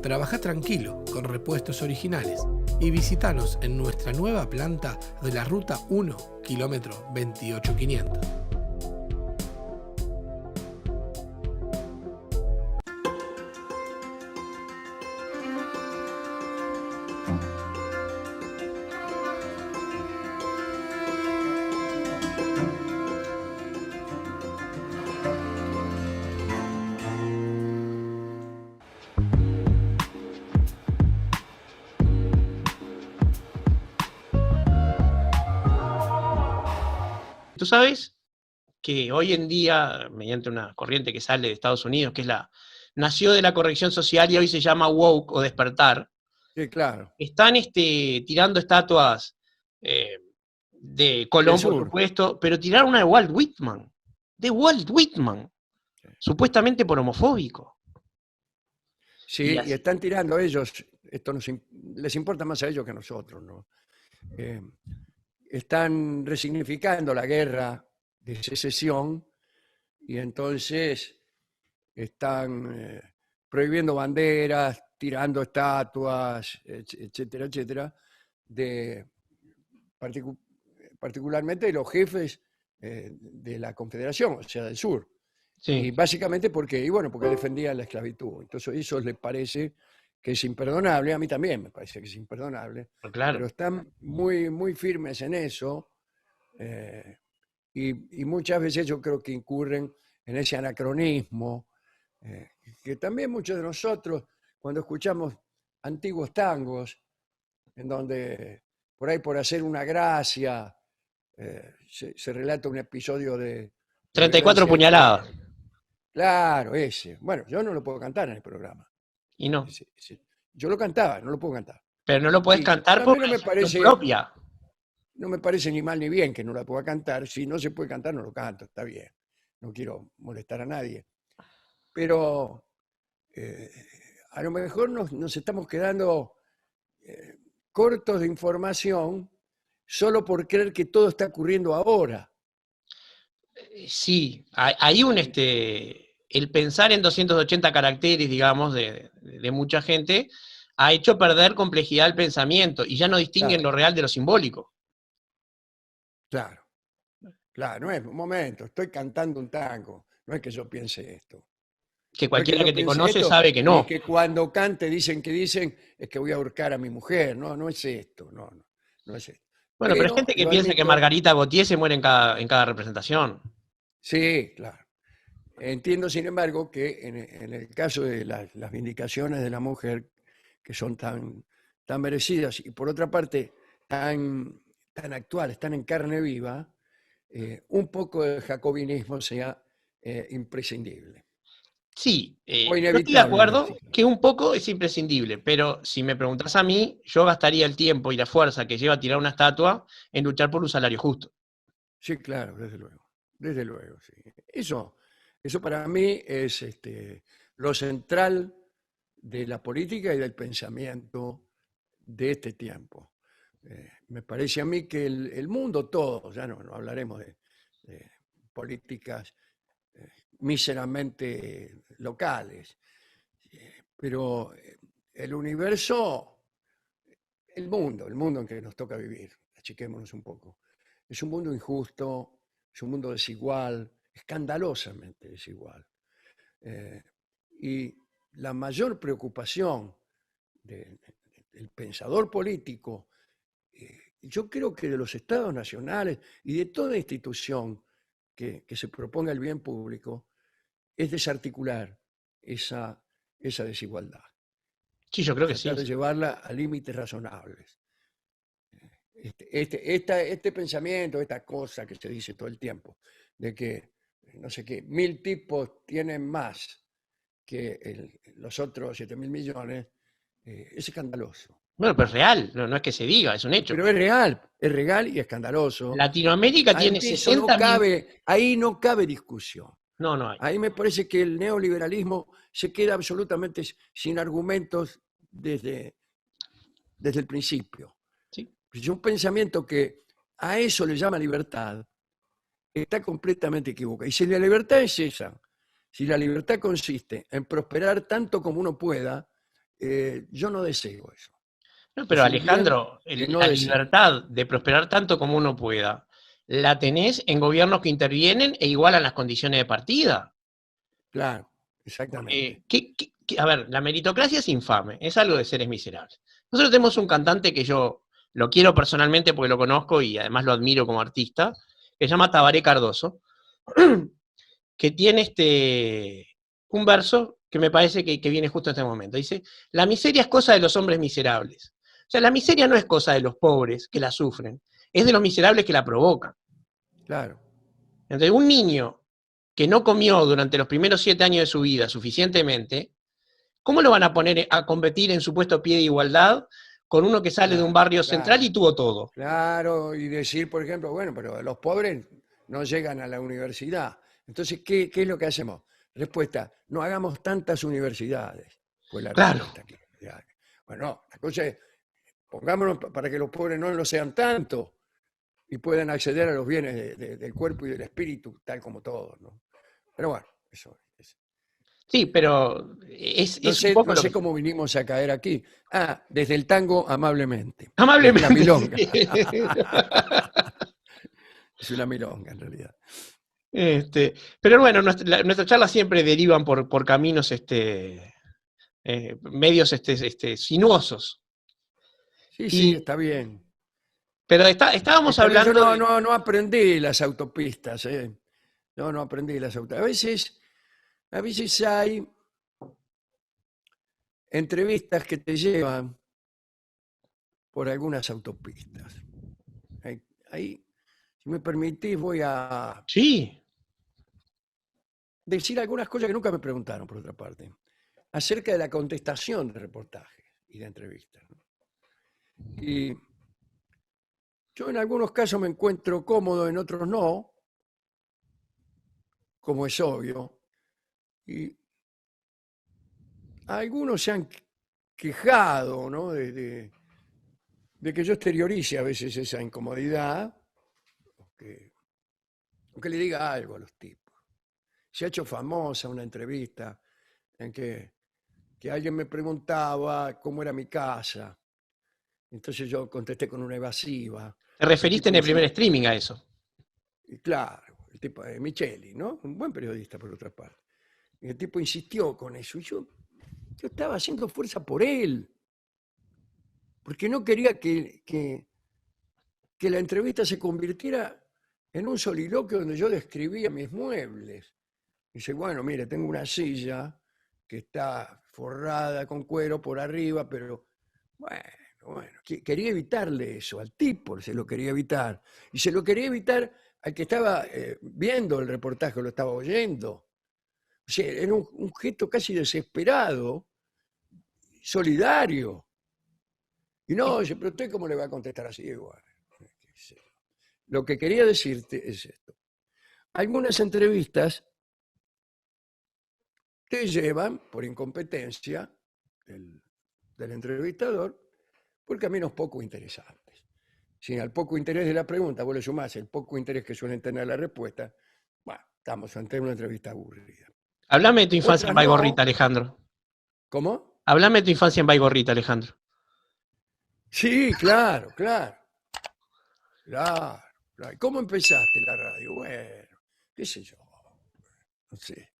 Trabaja tranquilo con repuestos originales y visítanos en nuestra nueva planta de la Ruta 1, kilómetro 28500. Tú sabes que hoy en día, mediante una corriente que sale de Estados Unidos, que es nació de la corrección social y hoy se llama woke o despertar, Sí, claro. están tirando estatuas de Colón, Del por sur. supuesto, pero tiraron una de Walt Whitman, Sí. supuestamente por homofóbico. Sí, Y y así- están tirando ellos, esto les importa más a ellos que a nosotros, ¿no? Están resignificando la guerra de secesión y entonces están prohibiendo banderas, tirando estatuas, etcétera, etcétera, de, particu- particularmente de los jefes de la Confederación, o sea, del sur. Y Sí, básicamente porque defendían la esclavitud. Entonces eso les parece que es imperdonable, a mí también me parece que es imperdonable, pero claro. están muy, muy firmes en eso eh, y muchas veces yo creo que incurren en ese anacronismo, que también muchos de nosotros, cuando escuchamos antiguos tangos, en donde por ahí por hacer una gracia se relata un episodio de 34 violencia puñaladas. extrema. Claro, ese. Bueno, yo no lo puedo cantar en el programa. Y no. Yo lo cantaba, no lo puedo cantar. Pero no lo puedes Y cantar a mí por no una me decisión parece, propia. no me parece ni mal ni bien que no la pueda cantar. Si no se puede cantar, no lo canto, está bien. No quiero molestar a nadie. Pero eh, a lo mejor nos estamos quedando eh, cortos de información solo por creer que todo está ocurriendo ahora. Sí, hay el pensar en 280 caracteres, digamos, de mucha gente, ha hecho perder complejidad al pensamiento y ya no distinguen Claro, lo real de lo simbólico. claro, claro. No es un momento, estoy cantando un tango. No es que yo piense esto. Que No es que cualquiera yo que te piense conoce esto sabe que y no. que cuando cante dicen es que voy a ahorcar a mi mujer. No, no es esto, no es esto. Bueno, pero hay Pero gente que yo piensa que admito, Margarita Gautier se muere en cada representación. sí, claro. Entiendo, sin embargo, que en el caso de las vindicaciones de la mujer, que son tan merecidas y por otra parte tan actuales, tan en carne viva, un poco de jacobinismo sea imprescindible Sí, o yo estoy de inevitable. Sí, acuerdo que un poco es imprescindible, pero si me preguntás a mí, yo gastaría el tiempo y la fuerza que lleva a tirar una estatua en luchar por un salario justo. sí, claro, desde luego, sí. Eso para mí es lo central de la política y del pensamiento de este tiempo. Me parece a mí que el mundo todo, ya no hablaremos de políticas míseramente locales, pero el universo, el mundo en que nos toca vivir, achiquémonos un poco, es un mundo injusto, es un mundo desigual, escandalosamente desigual. Y la mayor preocupación del pensador político, yo creo que de los estados nacionales y de toda institución que se proponga el bien público, es desarticular esa desigualdad. Sí, yo creo que sí. Tratar de llevarla a límites razonables. Este pensamiento, esta cosa que se dice todo el tiempo, de que, no sé qué, 1000 tipos tienen más que los otros 7.000 millones, es escandaloso. Bueno, pero es real, no es que se diga, es un hecho. Pero es real y escandaloso. Latinoamérica tiene 60 ahí no cabe discusión. No hay. Ahí me parece que el neoliberalismo se queda absolutamente sin argumentos desde el principio. Sí. Es un pensamiento que a eso le llama libertad, está completamente equivocado. Y si la libertad es esa, si la libertad consiste en prosperar tanto como uno pueda, yo no deseo eso. No, pero Es un Alejandro, bien que no la deseo. libertad de prosperar tanto como uno pueda, la tenés en gobiernos que intervienen e igualan las condiciones de partida. Claro, exactamente. A ver, la meritocracia es infame, es algo de seres miserables. Nosotros tenemos un cantante que yo lo quiero personalmente porque lo conozco y además lo admiro como artista, que se llama Tabaré Cardoso, que tiene un verso que me parece que viene justo en este momento. Dice, la miseria es cosa de los hombres miserables. O sea, la miseria no es cosa de los pobres que la sufren, es de los miserables que la provocan. Claro. Entonces, un niño que no comió durante los primeros 7 años de su vida suficientemente, ¿cómo lo van a poner a competir en supuesto pie de igualdad con uno que sale de un barrio central y tuvo todo? Claro, y decir, por ejemplo, bueno, pero los pobres no llegan a la universidad. Entonces, ¿qué es lo que hacemos? Respuesta, no hagamos tantas universidades. Fue la respuesta. Bueno, la cosa es, pongámonos para que los pobres no lo sean tanto y puedan acceder a los bienes del cuerpo y del espíritu, tal como todos, ¿no? Pero bueno, eso es. Sí, pero No sé cómo vinimos a caer aquí. Desde el tango, amablemente. Amablemente. Desde la milonga. Es una milonga, en realidad. Pero bueno, nuestras charlas siempre derivan por caminos medios sinuosos. Sí, está bien. Pero estábamos hablando. Yo no aprendí las autopistas. No aprendí las autopistas. A veces hay entrevistas que te llevan por algunas autopistas. Ahí, si me permitís, voy a decir algunas cosas que nunca me preguntaron, por otra parte, acerca de la contestación de reportajes y de entrevistas. Y yo en algunos casos me encuentro cómodo, en otros no, como es obvio. Y algunos se han quejado, ¿no?, de que yo exteriorice a veces esa incomodidad, o que le diga algo a los tipos. Se ha hecho famosa una entrevista en que alguien me preguntaba cómo era mi casa. Entonces yo contesté con una evasiva. ¿Te referiste en el primer streaming a eso? Y claro, el tipo de Micheli, ¿no? Un buen periodista, por otra parte. Y el tipo insistió con eso. Y yo estaba haciendo fuerza por él. Porque no quería que la entrevista se convirtiera en un soliloquio donde yo describía mis muebles. Dice, bueno, mire, tengo una silla que está forrada con cuero por arriba, pero bueno, quería evitarle eso al tipo, se lo quería evitar. Y se lo quería evitar al que estaba viendo el reportaje, lo estaba oyendo. O sea, era un gesto casi desesperado, solidario. Y no, oye, pero usted cómo le va a contestar así igual. Lo que quería decirte es esto. Algunas entrevistas te llevan, por incompetencia del entrevistador, por caminos poco interesantes. Si al poco interés de la pregunta vos le sumás el poco interés que suelen tener la respuesta, bueno, estamos ante una entrevista aburrida. Háblame de tu infancia Otras en Baigorrita, no. Alejandro. ¿Cómo? Háblame de tu infancia en Baigorrita, Alejandro. Sí, claro, claro. Claro, claro. ¿Y cómo empezaste la radio? Bueno, qué sé yo, no sé.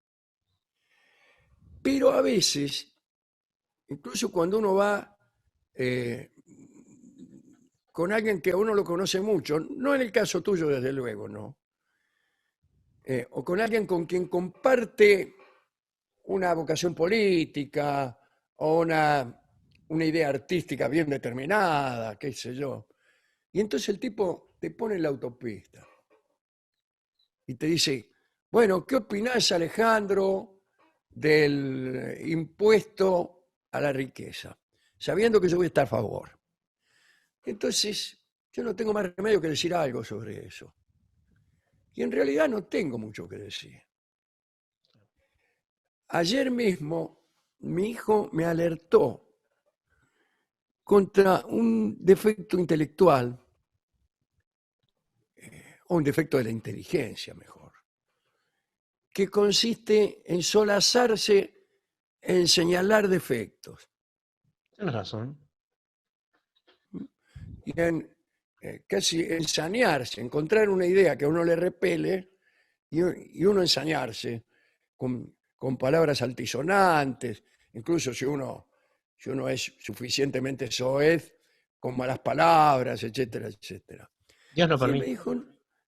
Pero a veces, incluso cuando uno va eh, con alguien que a uno lo conoce mucho, no en el caso tuyo, desde luego, ¿no? O con alguien con quien comparte una vocación política o una idea artística bien determinada, qué sé yo. Y entonces el tipo te pone en la autopista y te dice, bueno, ¿qué opinás, Alejandro, del impuesto a la riqueza? Sabiendo que yo voy a estar a favor. Entonces, yo no tengo más remedio que decir algo sobre eso. Y en realidad no tengo mucho que decir. Ayer mismo mi hijo me alertó contra un defecto intelectual, o un defecto de la inteligencia, mejor, que consiste en solazarse en señalar defectos Tienes razón. y en casi ensañarse, encontrar una idea que a uno le repele y uno ensañarse con palabras altisonantes, incluso si uno es suficientemente soez, con malas palabras, etcétera, etcétera. Dios no Y él me permite. dijo,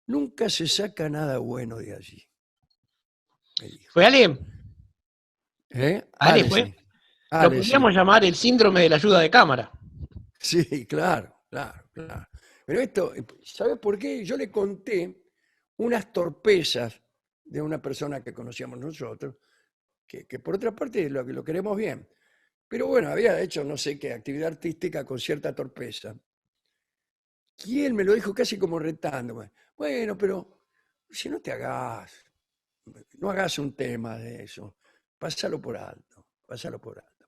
nunca se saca nada bueno de allí. Me dijo. ¿Fue Ale? Ale Ale, fue. sí. Lo Ale, podríamos sí. llamar el síndrome de la ayuda de cámara. Sí, claro, claro, claro. Pero esto, ¿sabes por qué? Yo le conté unas torpezas de una persona que conocíamos nosotros, que por otra parte lo queremos bien. Pero bueno, había hecho no sé qué actividad artística con cierta torpeza. Y él me lo dijo casi como retándome. Bueno, pero si no te hagas, no hagas un tema de eso, pásalo por alto, pásalo por alto.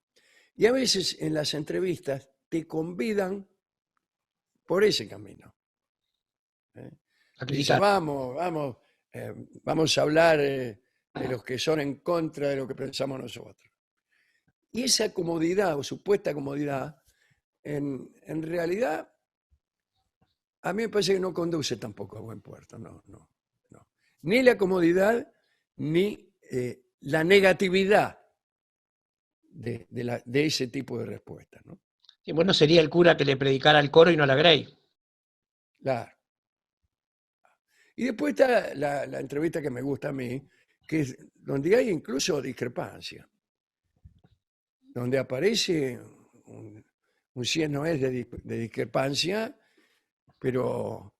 Y a veces en las entrevistas te convidan por ese camino. A Dice, criticar. vamos a hablar de los que son en contra de lo que pensamos nosotros. Y esa comodidad o supuesta comodidad, en realidad, a mí me parece que no conduce tampoco a buen puerto. No, no, no. Ni la comodidad, ni la negatividad de ese tipo de respuestas, ¿no? Y bueno, sería el cura que le predicara al coro y no a la Grey. Claro. Y después está la entrevista que me gusta a mí, que es donde hay incluso discrepancia, donde aparece un sí no es de discrepancia, pero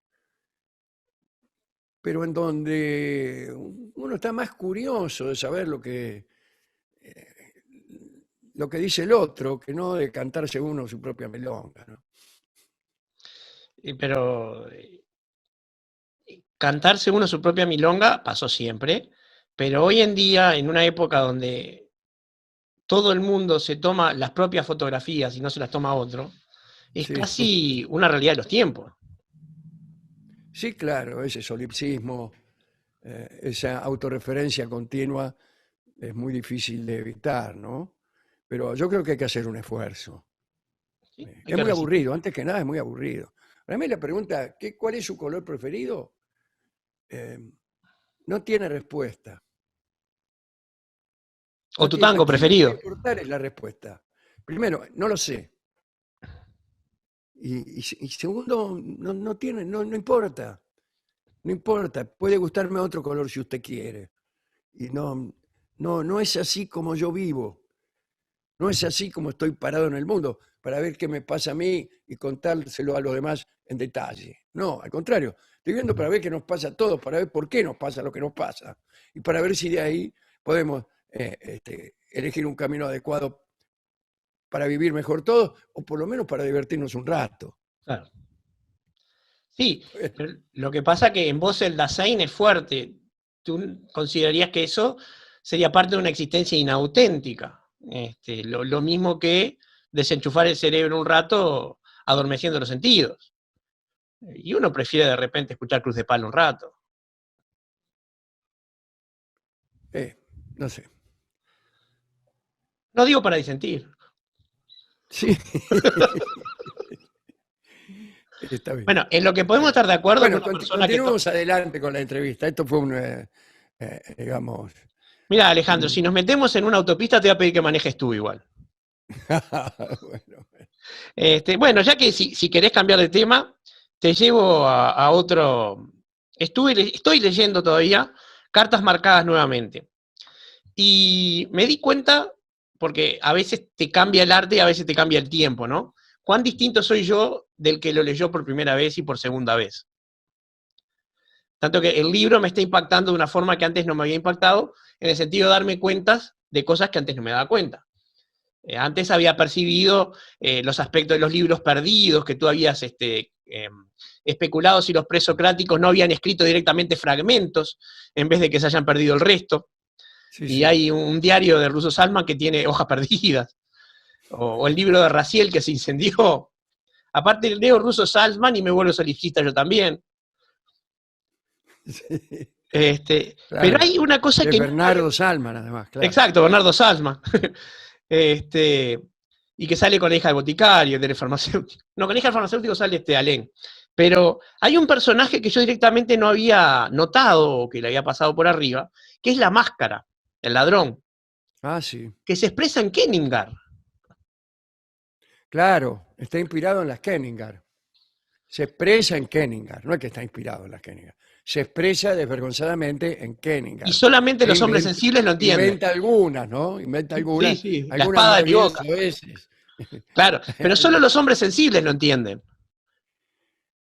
en donde uno está más curioso de saber lo que dice el otro, que no de cantarse uno su propia milonga, ¿no? Pero cantarse uno su propia milonga pasó siempre, pero hoy en día, en una época donde todo el mundo se toma las propias fotografías y no se las toma otro, es Sí, casi una realidad de los tiempos. sí, claro, ese solipsismo, esa autorreferencia continua es muy difícil de evitar, ¿no? Pero yo creo que hay que hacer un esfuerzo. ¿Sí? Hay Es que muy resistir. aburrido, antes que nada es muy aburrido. Para mí la pregunta, ¿cuál es su color preferido? No tiene respuesta. O tu ¿A tango quién le puede preferido. importar es la respuesta? Primero, no lo sé. Y segundo, no importa. No importa, puede gustarme otro color si usted quiere. Y no es así como yo vivo. No es así como estoy parado en el mundo para ver qué me pasa a mí y contárselo a los demás en detalle. No, al contrario, estoy viendo para ver qué nos pasa a todos, para ver por qué nos pasa lo que nos pasa y para ver si de ahí podemos elegir un camino adecuado para vivir mejor todos o por lo menos para divertirnos un rato. Claro. Sí, pero lo que pasa que en vos el Dasein es fuerte. ¿Tú considerarías que eso sería parte de una existencia inauténtica? Lo mismo que desenchufar el cerebro un rato adormeciendo los sentidos. Y uno prefiere de repente escuchar Cruz de Palo un rato. No sé. No digo para disentir. Sí. Está bien. Bueno, en lo que podemos estar de acuerdo Bueno, con una persona que... continuemos adelante con la entrevista. Esto fue digamos... Mira, Alejandro, si nos metemos en una autopista te voy a pedir que manejes tú igual. Bueno, Bueno, ya que si querés cambiar de tema, te llevo a otro... Estoy leyendo todavía Cartas Marcadas nuevamente. Y me di cuenta, porque a veces te cambia el arte y a veces te cambia el tiempo, ¿no? Cuán distinto soy yo del que lo leyó por primera vez y por segunda vez. Tanto que el libro me está impactando de una forma que antes no me había impactado, en el sentido de darme cuentas de cosas que antes no me daba cuenta. Antes había percibido los aspectos de los libros perdidos, que tú habías especulado si los presocráticos no habían escrito directamente fragmentos, en vez de que se hayan perdido el resto. sí, Y sí. hay un diario de Russo Salman que tiene hojas perdidas. O el libro de Raziel que se incendió. Aparte leo Russo Salman y me vuelvo solipsista yo también. Sí, Pero claro. hay una cosa Es que... Bernardo Salman, además, claro. Exacto, Bernardo Salman. Y que sale con la hija del boticario, del farmacéutico. No, con la hija del farmacéutico sale Alén. Pero hay un personaje que yo directamente no había notado, o que le había pasado por arriba, que es la máscara, el ladrón, Ah, sí. que se expresa en Kenningar. Claro, está inspirado en las Kenningar. Se expresa en Kenningar, no es que está inspirado en las Kenningar. Se expresa desvergonzadamente en Kenningar. Y solamente los hombres Inventa- sensibles lo entienden. Inventa algunas, ¿no? Inventa algunas. Sí, la Algunas espada de más mi bien boca. soeces. Claro, pero solo los hombres sensibles lo entienden.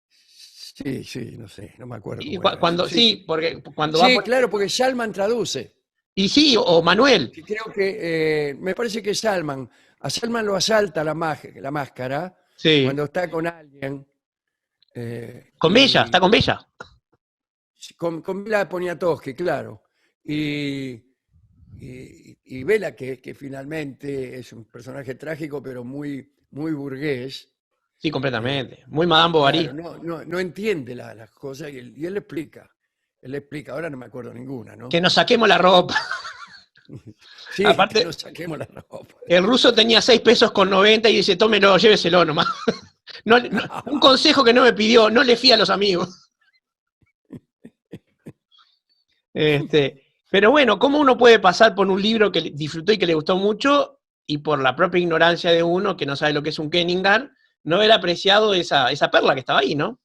Sí, sí, no sé, no me acuerdo. Y cómo era cuando, eso. sí, porque cuando va Sí, por... claro, porque Salman traduce. Y sí, o Manuel. Que creo que me parece que a Salman lo asalta la máscara Sí. cuando está con alguien. Con Bella, está con Bella. Con Bela Poniatowski, claro. Y Bela, que finalmente es un personaje trágico, pero muy, muy burgués. Sí, completamente. Muy Madame Bovary. Claro, no entiende las cosas y él le explica. Él le explica, ahora no me acuerdo ninguna, ¿no? Que nos saquemos la ropa. Sí, aparte- que nos saquemos la ropa. El ruso tenía 6 pesos con 90 y dice, tómelo, lléveselo nomás. Un consejo que no me pidió, no le fía a los amigos. Pero bueno, ¿cómo uno puede pasar por un libro que disfrutó y que le gustó mucho y por la propia ignorancia de uno que no sabe lo que es un Kenningar, no haber apreciado esa perla que estaba ahí, ¿no?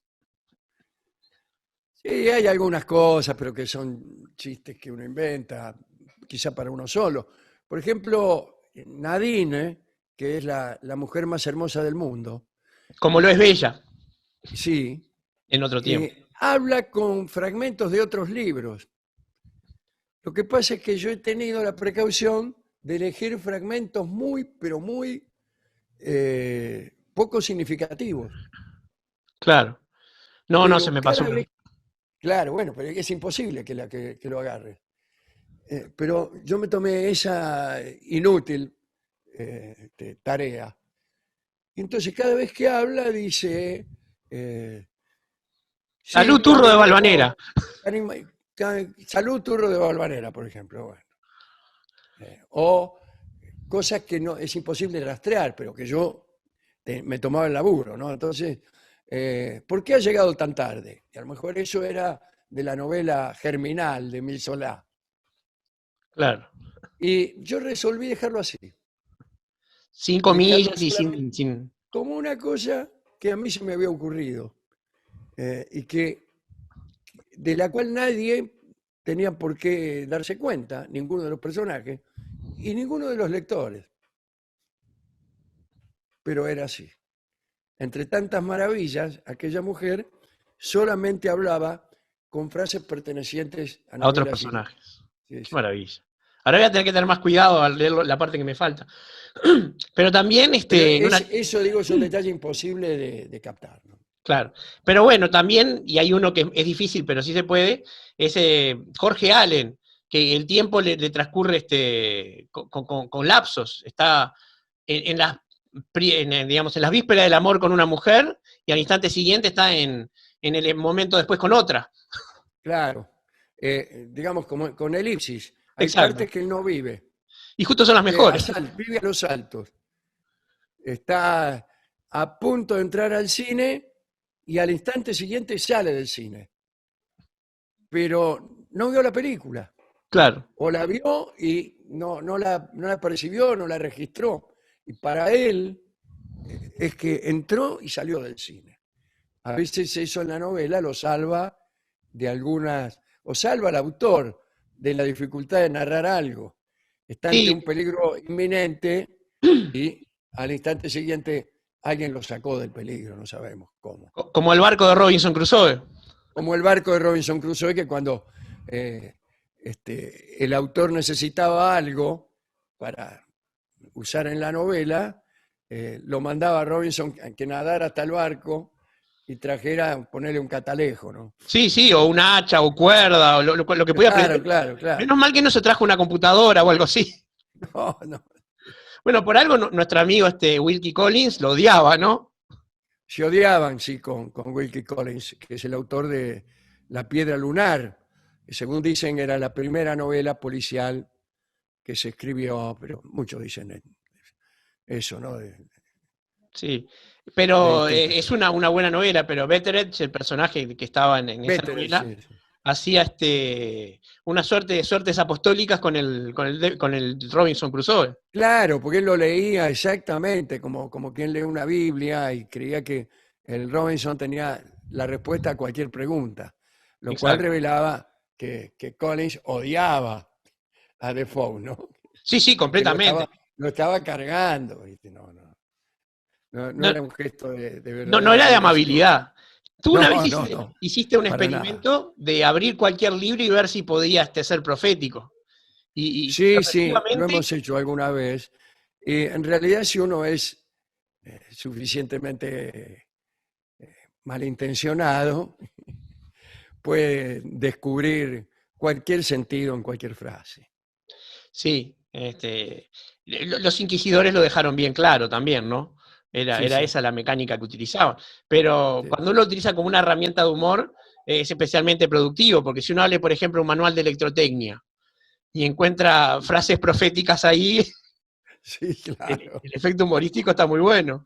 Sí, hay algunas cosas, pero que son chistes que uno inventa, quizá para uno solo. Por ejemplo, Nadine, que es la mujer más hermosa del mundo, Como lo es Bella sí, en otro tiempo. habla con fragmentos de otros libros. Lo que pasa es que yo he tenido la precaución de elegir fragmentos muy, pero muy poco significativos. Claro. No Pero se me cada pasó. vez- Claro, bueno, pero es imposible que lo agarre. Pero yo me tomé esa inútil tarea. Y entonces cada vez que habla dice... sí, Salud, turro de Valvanera. Salud, turro de Valvanera, por ejemplo. Bueno. O cosas que no es imposible rastrear, pero que yo me tomaba el laburo, ¿no? Entonces, ¿por qué ha llegado tan tarde? Y a lo mejor eso era de la novela Germinal de Emile Zola. Claro. Y yo resolví dejarlo así, Sin comillas Dejarlo y solamente sin... como una cosa que a mí se me había ocurrido y de la cual nadie tenía por qué darse cuenta, ninguno de los personajes y ninguno de los lectores. Pero era así. Entre tantas maravillas, aquella mujer solamente hablaba con frases pertenecientes a otros novelas personajes. Sí, Qué sí. maravilla. Ahora voy a tener que tener más cuidado al leer la parte que me falta. Pero también, Pero eso, digo, es un detalle imposible de captar, ¿no? claro. Pero bueno, también, y hay uno que es difícil, pero sí se puede, es Jorge Allen, que el tiempo le transcurre con lapsos. Está en las digamos, en las vísperas del amor con una mujer y al instante siguiente está en el momento después con otra. Claro. Digamos, como con elipsis. Hay Exacto. partes que él no vive. Y justo son las mejores. Vive a los saltos. Está a punto de entrar al cine y al instante siguiente sale del cine. Pero no vio la película. Claro. O la vio y no la percibió, no la registró. Y para él es que entró y salió del cine. A veces eso en la novela lo salva de algunas, o salva al autor de la dificultad de narrar algo. Está ante Sí. un peligro inminente y al instante siguiente alguien lo sacó del peligro, no sabemos cómo. Como el barco de Robinson Crusoe. Como el barco de Robinson Crusoe, que cuando el autor necesitaba algo para usar en la novela, lo mandaba a Robinson que nadara hasta el barco y trajera, ponerle un catalejo, ¿no? Sí, sí, o una hacha o cuerda, o lo que podía aprender. Claro. Menos mal que no se trajo una computadora o algo así. No. Bueno, por algo nuestro amigo Wilkie Collins lo odiaba, ¿no? Se odiaban, sí, con Wilkie Collins, que es el autor de La Piedra Lunar, que según dicen era la primera novela policial que se escribió, pero muchos dicen eso, ¿no? Sí. Pero distintas es una buena novela, pero Betteredge, el personaje que estaba en esa Betteredge, novela, sí. hacía una suerte de suertes apostólicas con el Robinson Crusoe. Claro, porque él lo leía exactamente como quien lee una Biblia y creía que el Robinson tenía la respuesta a cualquier pregunta, lo cual Exacto. revelaba que Collins odiaba a Defoe, ¿no? Sí, sí, Que completamente. lo estaba cargando, ¿viste? No No, era un gesto de verdad. no era de amabilidad. Tú una vez No, hiciste un para experimento de abrir cualquier libro y ver si podías ser profético. Y Sí, lo efectivamente, hemos hecho alguna vez. Y en realidad, si uno es suficientemente malintencionado, puede descubrir cualquier sentido en cualquier frase. sí, los inquisidores lo dejaron bien claro también, ¿no? Era Sí. esa la mecánica que utilizaban. Pero Sí. cuando uno lo utiliza como una herramienta de humor, es especialmente productivo, porque si uno lee, por ejemplo, un manual de electrotecnia y encuentra frases proféticas ahí, Sí, claro. el efecto humorístico está muy bueno.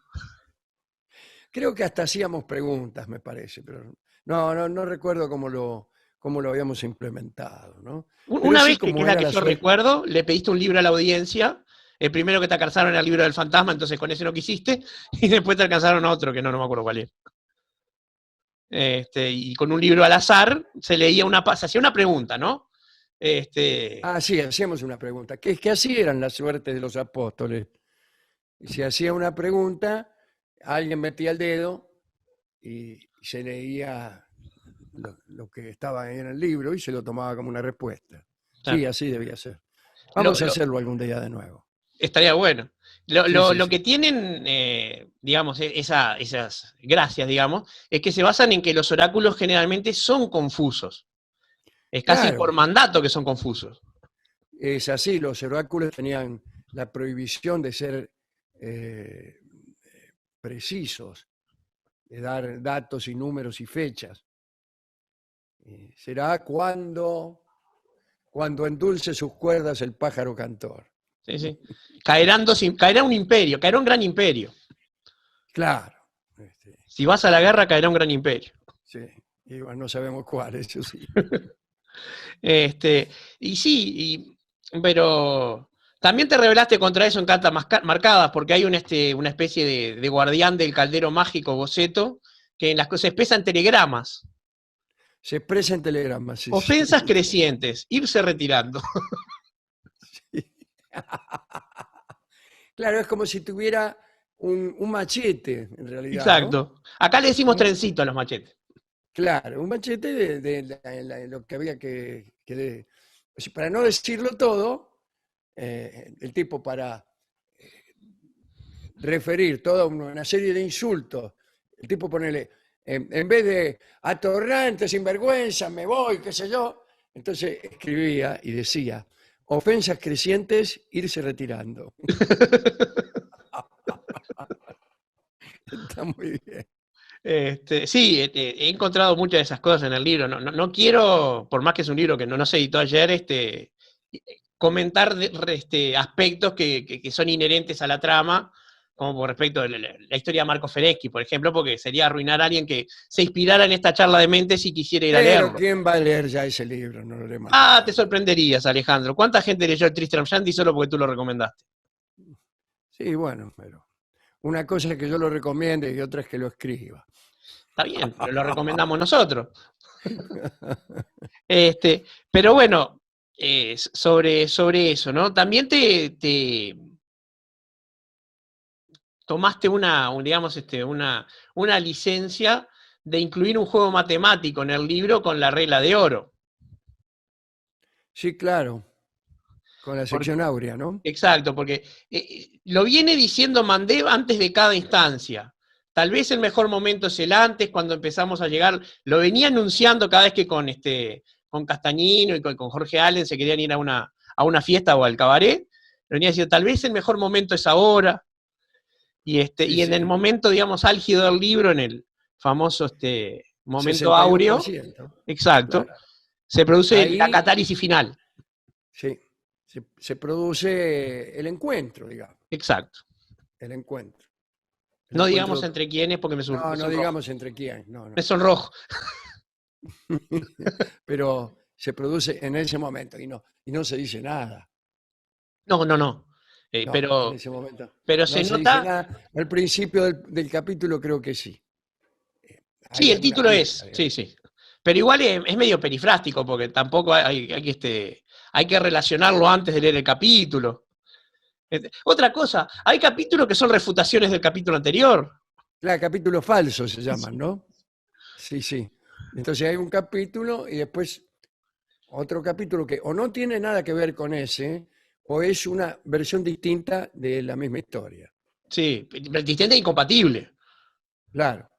Creo que hasta hacíamos preguntas, me parece, pero no recuerdo cómo lo habíamos implementado, ¿no? Pero Una sí, vez, que es como la era que la yo suerte. recuerdo, le pediste un libro a la audiencia. El primero que te alcanzaron era el libro del fantasma, entonces con ese no quisiste, y después te alcanzaron otro, que no me acuerdo cuál es. Y con un libro al azar se hacía una pregunta, ¿no? Ah, sí, hacíamos una pregunta. ¿Qué así eran las suertes de los apóstoles? Y se hacía una pregunta, alguien metía el dedo y se leía lo que estaba en el libro y se lo tomaba como una respuesta. Sí, Claro. así debía ser. Lo- Vamos a lo- hacerlo algún día de nuevo. Estaría bueno. Sí. Lo que tienen, digamos, esas gracias, digamos, es que se basan en que los oráculos generalmente son confusos. Es casi Claro, por mandato que son confusos. es así. Los oráculos tenían la prohibición de ser eh, precisos, de dar datos y números y fechas. Será cuando endulce sus cuerdas el pájaro cantor. Sí, sí. Caerá un imperio, caerá un gran imperio. Claro. Si vas a la guerra, caerá un gran imperio. Sí. Y bueno, no sabemos cuál, eso sí. Y sí, pero también te rebelaste contra eso en cartas marcadas, porque hay una especie de guardián del caldero mágico, Boceto, que en las cosas expresa en telegramas. Se expresa en telegramas. Sí. Ofensas crecientes, irse retirando. Claro, es como si tuviera un machete, en realidad, ¿no? Exacto. Acá le decimos trencito a los machetes. Claro, un machete de lo que había para no decirlo todo, el tipo para referir toda una serie de insultos, el tipo ponele, en vez de atorrante, sinvergüenza, me voy, qué sé yo, entonces escribía y decía, ofensas crecientes, irse retirando. Está muy bien. Sí, he encontrado muchas de esas cosas en el libro. No quiero, por más que es un libro que no se editó ayer, comentar aspectos que son inherentes a la trama, como por respecto a la historia de Marco Fereschi, por ejemplo, porque sería arruinar a alguien que se inspirara en esta charla de mentes y quisiera ir a Pero leerlo. ¿quién va a leer ya ese libro? No lo lee más Ah, nadie. te sorprenderías, Alejandro. ¿Cuánta gente leyó el Tristram Shandy solo porque tú lo recomendaste? Sí, bueno, pero una cosa es que yo lo recomiende y otra es que lo escriba. Está bien, pero lo recomendamos nosotros. Pero bueno, sobre eso, ¿no? También te tomaste una licencia de incluir un juego matemático en el libro con la regla de oro. Sí, claro, con la Porque, sección áurea, ¿no? exacto, porque lo viene diciendo Mandev antes de cada instancia. Tal vez el mejor momento es el antes, cuando empezamos a llegar. Lo venía anunciando cada vez que con Castañino y con Jorge Allen se querían ir a una fiesta o al cabaret. Lo venía diciendo, tal vez el mejor momento es ahora. Sí, Y en el sí, momento, digamos, álgido del libro, en el famoso momento áureo, 61%. exacto, Claro. se produce la Ahí catálisis final. sí, se produce el encuentro, digamos, Exacto. el encuentro. El No digamos encuentro. entre quiénes porque me No, no sonrojo. digamos entre quién, no, no. Me sonrojo. Pero se produce en ese momento y no se dice nada. No. No, en Pero ese momento Pero no se se dice nota. nada. Al principio del capítulo creo que sí. Sí, Hay el alguna título pista, es. Sí, digamos. sí. Pero igual es medio perifrástico porque tampoco hay que relacionarlo antes de leer el capítulo. Otra cosa, hay capítulos que son refutaciones del capítulo anterior. Claro, capítulos falsos se llaman, ¿no? Sí, sí. Entonces hay un capítulo y después otro capítulo que o no tiene nada que ver con ese, o es una versión distinta de la misma historia. Sí, distinta e incompatible. Claro,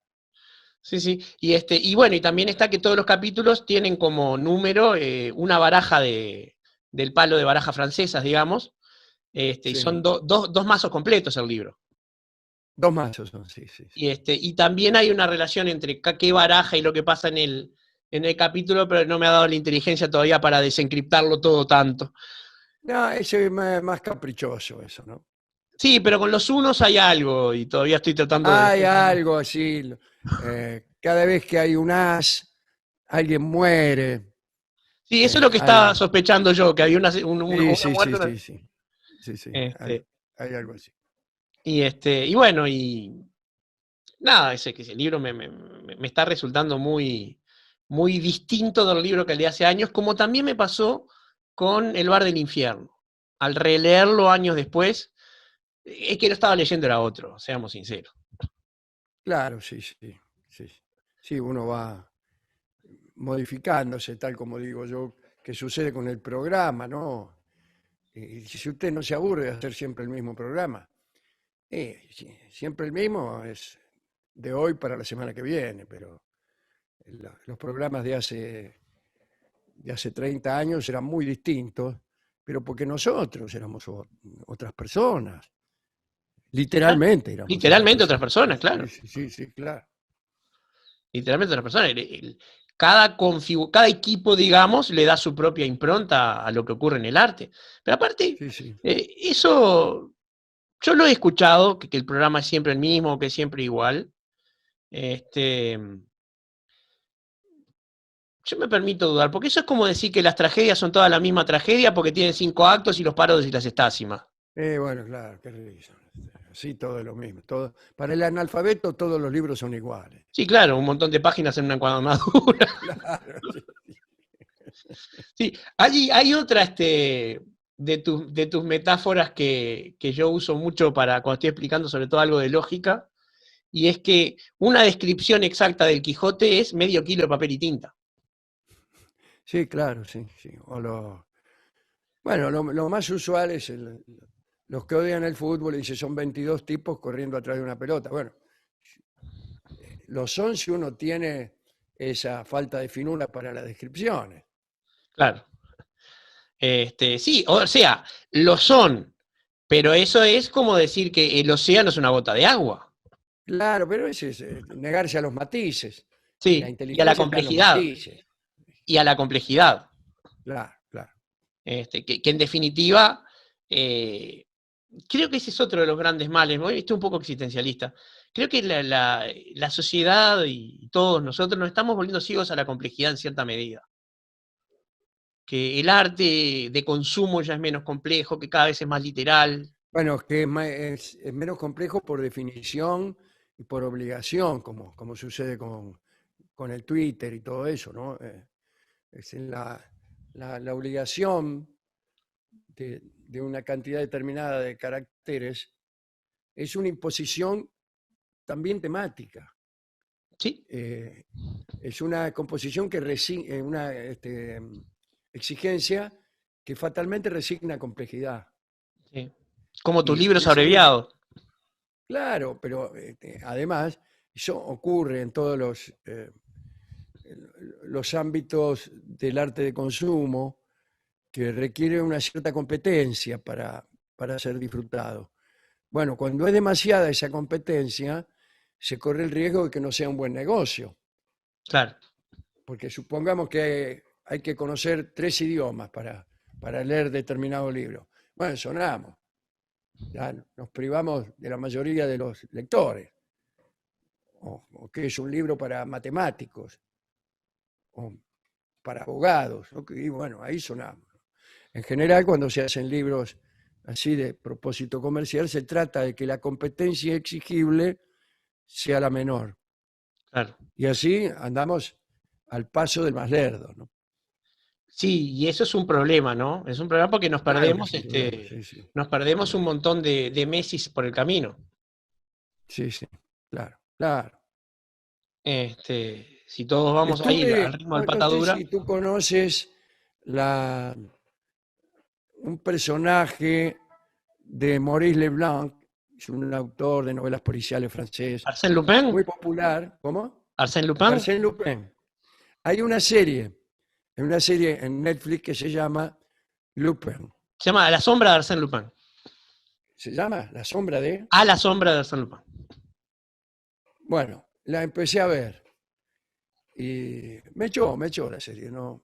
Sí, sí. Y bueno, y también está que todos los capítulos tienen como número una baraja del palo de baraja francesas, digamos. Y sí. son dos mazos completos el libro. Dos mazos son, sí, sí, sí. Y también hay una relación entre qué baraja y lo que pasa en el capítulo, pero no me ha dado la inteligencia todavía para desencriptarlo todo tanto. No, ese es más caprichoso eso, ¿no? Sí, pero con los unos hay algo y todavía estoy tratando de. Hay algo así, cada vez que hay un as, alguien muere. Sí, eso es lo que estaba Hay, sospechando yo, que había sí, una sí, sí, muerte. sí, sí, sí, sí, Este, hay algo así. y bueno, y nada, que ese libro me está resultando muy, muy distinto del libro que leí hace años, como también me pasó con El bar del infierno. Al releerlo años después, es que lo estaba leyendo era otro, seamos sinceros. Claro, sí, sí, sí. Sí, uno va modificándose, tal como digo yo, que sucede con el programa, ¿no? Y si usted no se aburre de hacer siempre el mismo programa, siempre el mismo es de hoy para la semana que viene, pero los programas de hace 30 años eran muy distintos, pero porque nosotros éramos otras personas, literalmente éramos otras Literalmente otras personas. personas, Sí, claro. sí, sí, sí, claro. Literalmente otras personas. Cada equipo, digamos, le da su propia impronta a lo que ocurre en el arte. Pero aparte, Sí, sí. eso yo lo he escuchado, que el programa es siempre el mismo, que es siempre igual. Este, yo me permito dudar, porque eso es como decir que las tragedias son todas la misma tragedia porque tienen 5 actos y los parodos y las estácimas. Bueno, claro, qué risa. Sí, todo es lo mismo. Para el analfabeto todos los libros son iguales. Sí, claro, un montón de páginas en una encuadernadura. Claro, sí. Sí, hay otra de tus metáforas que yo uso mucho para cuando estoy explicando sobre todo algo de lógica, y es que una descripción exacta del Quijote es medio kilo de papel y tinta. Sí, claro, sí, sí. Bueno, lo más usual es los que odian el fútbol y dicen son 22 tipos corriendo atrás de una pelota. Bueno, lo son si uno tiene esa falta de finura para las descripciones. Claro. Sí, o sea, lo son, pero eso es como decir que el océano es una gota de agua. Claro, pero ese es negarse a los matices. La Sí, y a la inteligencia está en los complejidad, matices. y a la complejidad. Claro, claro. Que en definitiva, eh, creo que ese es otro de los grandes males. Hoy estoy un poco existencialista. Creo que la sociedad y todos nosotros nos estamos volviendo ciegos a la complejidad en cierta medida. Que el arte de consumo ya es menos complejo, que cada vez es más literal. Bueno, que es menos complejo por definición y por obligación, como sucede con el Twitter y todo eso, ¿no? Es en la obligación de una cantidad determinada de caracteres, es una imposición también temática. ¿Sí? Es una composición que una exigencia que fatalmente resigna complejidad. Sí. Como tus Y libros ese libro, abreviados. claro, pero además eso ocurre en todos los ámbitos del arte de consumo, que requiere una cierta competencia para ser disfrutado. Bueno, cuando es demasiada esa competencia, se corre el riesgo de que no sea un buen negocio, Claro. porque supongamos que hay que conocer 3 idiomas para leer determinado libro. Bueno, sonamos, ya nos privamos de la mayoría de los lectores, o que es un libro para matemáticos, o para abogados, ¿no? Y bueno, ahí sonamos. En general, cuando se hacen libros así de propósito comercial, se trata de que la competencia exigible sea la menor. Claro. Y así andamos al paso del más lerdo, ¿no? Sí, y eso es un problema, ¿no? Es un problema porque Claro que es un problema, sí, sí. nos perdemos un montón de Messis por el camino. Sí, sí, claro, claro. Si todos vamos a ir al ritmo del No sé patadura, si tú conoces la, un personaje de Maurice Leblanc, es un autor de novelas policiales francés, Arsène Lupin, muy popular. ¿Cómo? Arsène Lupin, Arsène Lupin. Hay una serie en Netflix que se llama Lupin. se llama A la sombra de Arsène Lupin. ¿Se llama La sombra de? A la sombra de Arsène Lupin. Bueno, la empecé a ver y me echó la serie, no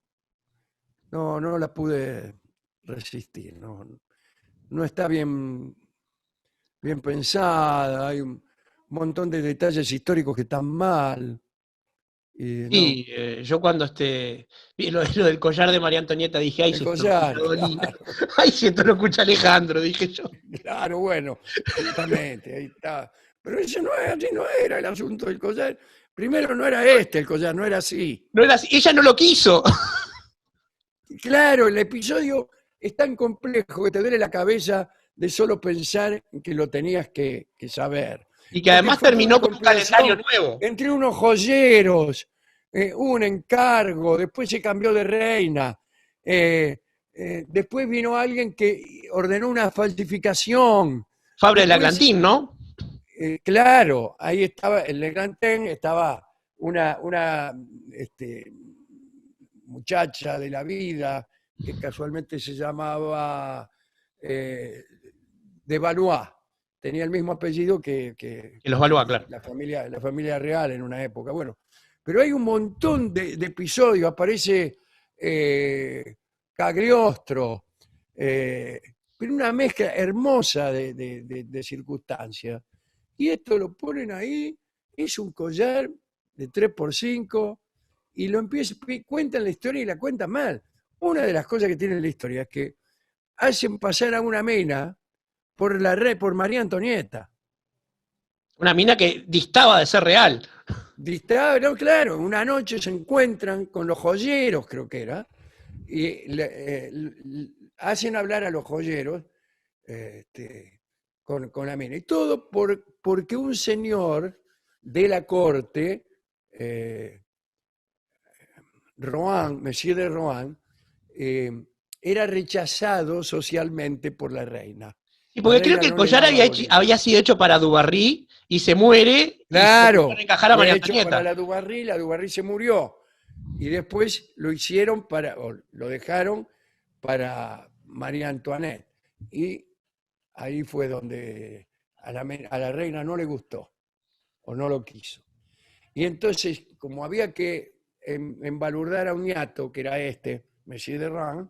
la pude resistir, no está bien pensada, hay un montón de detalles históricos que están mal. Y no, Y yo cuando vi lo del collar de María Antonieta dije, ay, el si esto lo escucha collar, Dolina, claro, ay, si esto lo escucha Alejandro, dije yo. claro, bueno, justamente, ahí está. Pero eso no era, así no era el asunto del collar. Primero no era el collar, no era así. No era así, ella no lo quiso. Claro, el episodio es tan complejo que te duele la cabeza de solo pensar que lo tenías que saber. Y que Porque además fue toda una terminó con un calendario compilación nuevo. entre unos joyeros, un encargo, después se cambió de reina, después vino alguien que ordenó una falsificación, Fabra de la después, Grantín, ¿no? claro, ahí estaba, en Le Grand Ten estaba una muchacha de la vida que casualmente se llamaba de Valois. Tenía el mismo apellido Que los Valois, claro. la familia real en una época. Bueno, pero hay un montón de episodios. Aparece Cagliostro, pero una mezcla hermosa de circunstancias. Y esto lo ponen ahí, es un collar de 3x5 y lo cuentan la historia y la cuentan mal. Una de las cosas que tiene la historia es que hacen pasar a una mina por María Antonieta. Una mina que distaba de ser real. No, claro, una noche se encuentran con los joyeros, creo que era, y hacen hablar a los joyeros con la mina. Y todo porque un señor de la corte, Monsieur de Rohan, era rechazado socialmente por la reina. Y porque creo que el collar había sido hecho para Dubarry y se muere. Claro, y se encajar a María hecho Antonieta. para la Dubarry se murió. Y después lo hicieron o lo dejaron para María Antoinette. Y ahí fue donde a la reina no le gustó. o no lo quiso. Y entonces, como había que embalurdar a un ñato, que era Monsieur de Rang,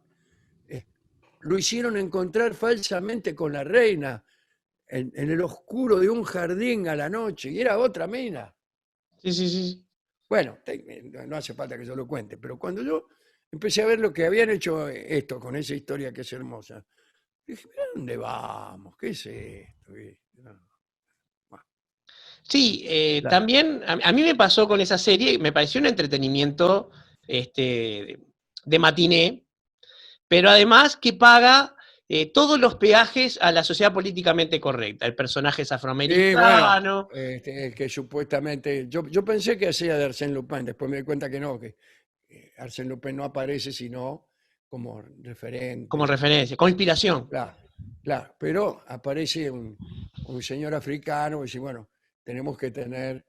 lo hicieron encontrar falsamente con la reina en el oscuro de un jardín a la noche, y era otra mina. Sí, sí, sí. Bueno, no hace falta que yo lo cuente, pero cuando yo empecé a ver lo que habían hecho esto con esa historia que es hermosa, dije, ¿a dónde vamos? ¿Qué es esto? Sí, Claro. también a mí me pasó con esa serie, me pareció un entretenimiento de matiné, pero además que paga todos los peajes a la sociedad políticamente correcta. El personaje es Sí, afroamericano. bueno, que supuestamente, yo pensé que hacía de Arsène Lupin, después me di cuenta que no, que Arsène Lupin no aparece sino como Como referente. referencia, como inspiración. Claro, claro, pero aparece un señor africano y dice, bueno, tenemos que tener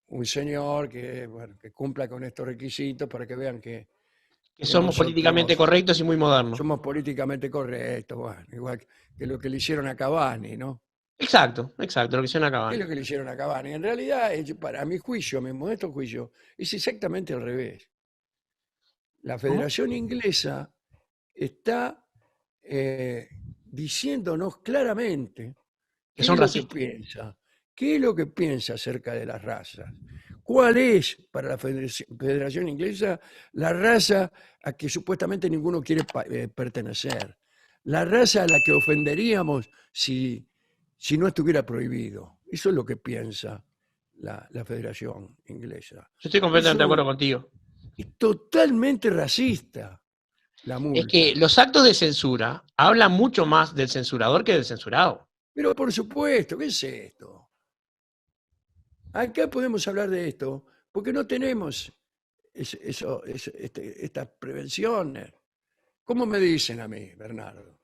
un señor que, bueno, que cumpla con estos requisitos para que vean Que que somos políticamente nosotros correctos y muy modernos. somos políticamente correctos, bueno, igual que lo que le hicieron a Cavani, ¿no? Exacto, exacto, lo que hicieron ¿Qué acá. es lo que le hicieron a Cavani? En realidad, para mi juicio, mi modesto juicio, es exactamente al revés. La ¿Cómo? Federación Inglesa está diciéndonos claramente Que qué son es lo que racistas. piensa, qué es lo que piensa acerca de las razas. ¿Cuál es para la Federación Inglesa la raza a que supuestamente ninguno quiere pertenecer? La raza a la que ofenderíamos si no estuviera prohibido. Eso es lo que piensa la Federación Inglesa. Yo estoy completamente de Eso acuerdo contigo. es totalmente racista, la Es que multa. los actos de censura hablan mucho más del censurador que del censurado. Pero por supuesto, ¿qué es esto? Acá podemos hablar de esto porque no tenemos estas prevenciones. ¿Cómo me dicen a mí, Bernardo?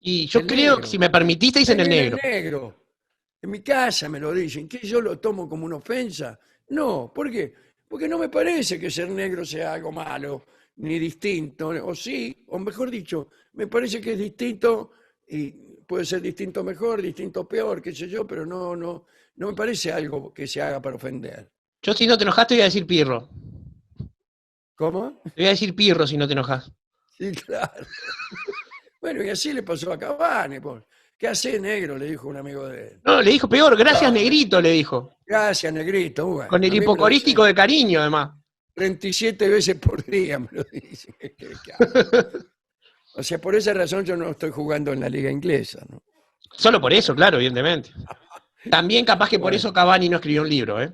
Y yo El creo que, negro. si me permitiste, Ahí dicen el viene el negro. negro. En mi casa me lo dicen. ¿Que yo lo tomo como una ofensa? No, ¿por qué? Porque no me parece que ser negro sea algo malo, ni distinto. O sí, o mejor dicho, me parece que es distinto y puede ser distinto mejor, distinto peor, qué sé yo, pero no me parece algo que se haga para ofender. Yo, si no te enojas, te voy a decir pirro. ¿Cómo? Te voy a decir pirro si no te enojas. Sí, claro. Bueno, y así le pasó a Cavani. ¿Qué hace, negro? Le dijo un amigo de él. No, le dijo peor, gracias Ah, negrito, le dijo. gracias, negrito. Bueno, Con el a mí me lo hipocorístico dicen de cariño, además. 37 veces por día, me lo dicen. ¿Qué hago? O sea, por esa razón yo no estoy jugando en la liga inglesa, ¿no? Solo por eso, claro, evidentemente. También capaz que por Bueno. eso Cavani no escribió un libro, ¿eh?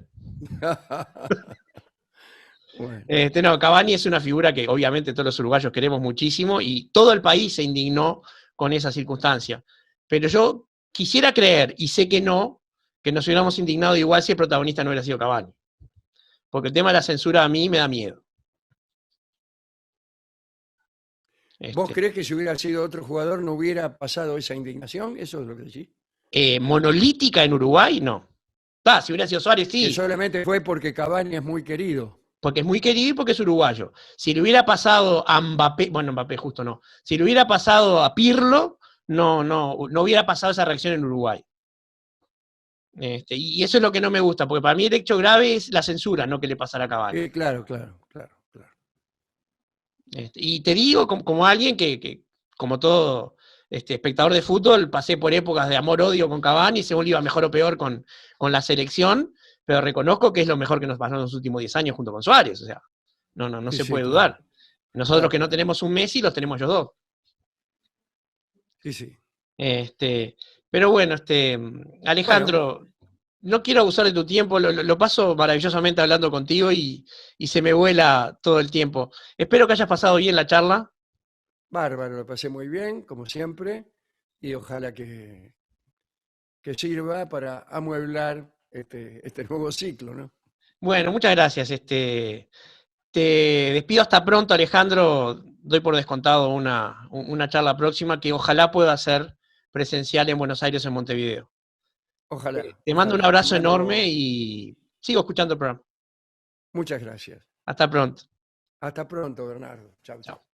Bueno, No, Cavani es una figura que obviamente todos los uruguayos queremos muchísimo y todo el país se indignó con esa circunstancia. Pero yo quisiera creer, y sé que nos hubiéramos indignado igual si el protagonista no hubiera sido Cavani. Porque el tema de la censura a mí me da miedo. ¿vos creés que si hubiera sido otro jugador no hubiera pasado esa indignación? ¿Eso es lo que decís? Monolítica en Uruguay, no. Si hubiera sido Suárez, Que sí. solamente fue porque Cavani es muy querido. Porque es muy querido y porque es uruguayo. Si le hubiera pasado a Mbappé, bueno, Mbappé justo no. Si le hubiera pasado a Pirlo, no hubiera pasado esa reacción en Uruguay. Y eso es lo que no me gusta, porque para mí el hecho grave es la censura, no que le pasara a Cavani. Claro. Y te digo, como alguien que como todo espectador de fútbol, pasé por épocas de amor-odio con Cavani, según iba mejor o peor con la selección, pero reconozco que es lo mejor que nos pasó en los últimos 10 años junto con Suárez, o sea, no se puede claro. dudar. Nosotros Claro, que no tenemos un Messi, los tenemos ellos dos. sí. Pero bueno, Alejandro, no quiero abusar de tu tiempo, lo paso maravillosamente hablando contigo y se me vuela todo el tiempo. Espero que hayas pasado bien la charla. Bárbaro, lo pasé muy bien, como siempre, y ojalá que sirva para amueblar este nuevo ciclo, ¿no? Bueno, muchas gracias. Te despido hasta pronto, Alejandro. Doy por descontado una charla próxima que ojalá pueda ser presencial en Buenos Aires o en Montevideo. Ojalá. Te mando un ojalá. abrazo Te mando- enorme y sigo escuchando el programa. Muchas gracias. Hasta pronto. Hasta pronto, Bernardo. Chao. Chao.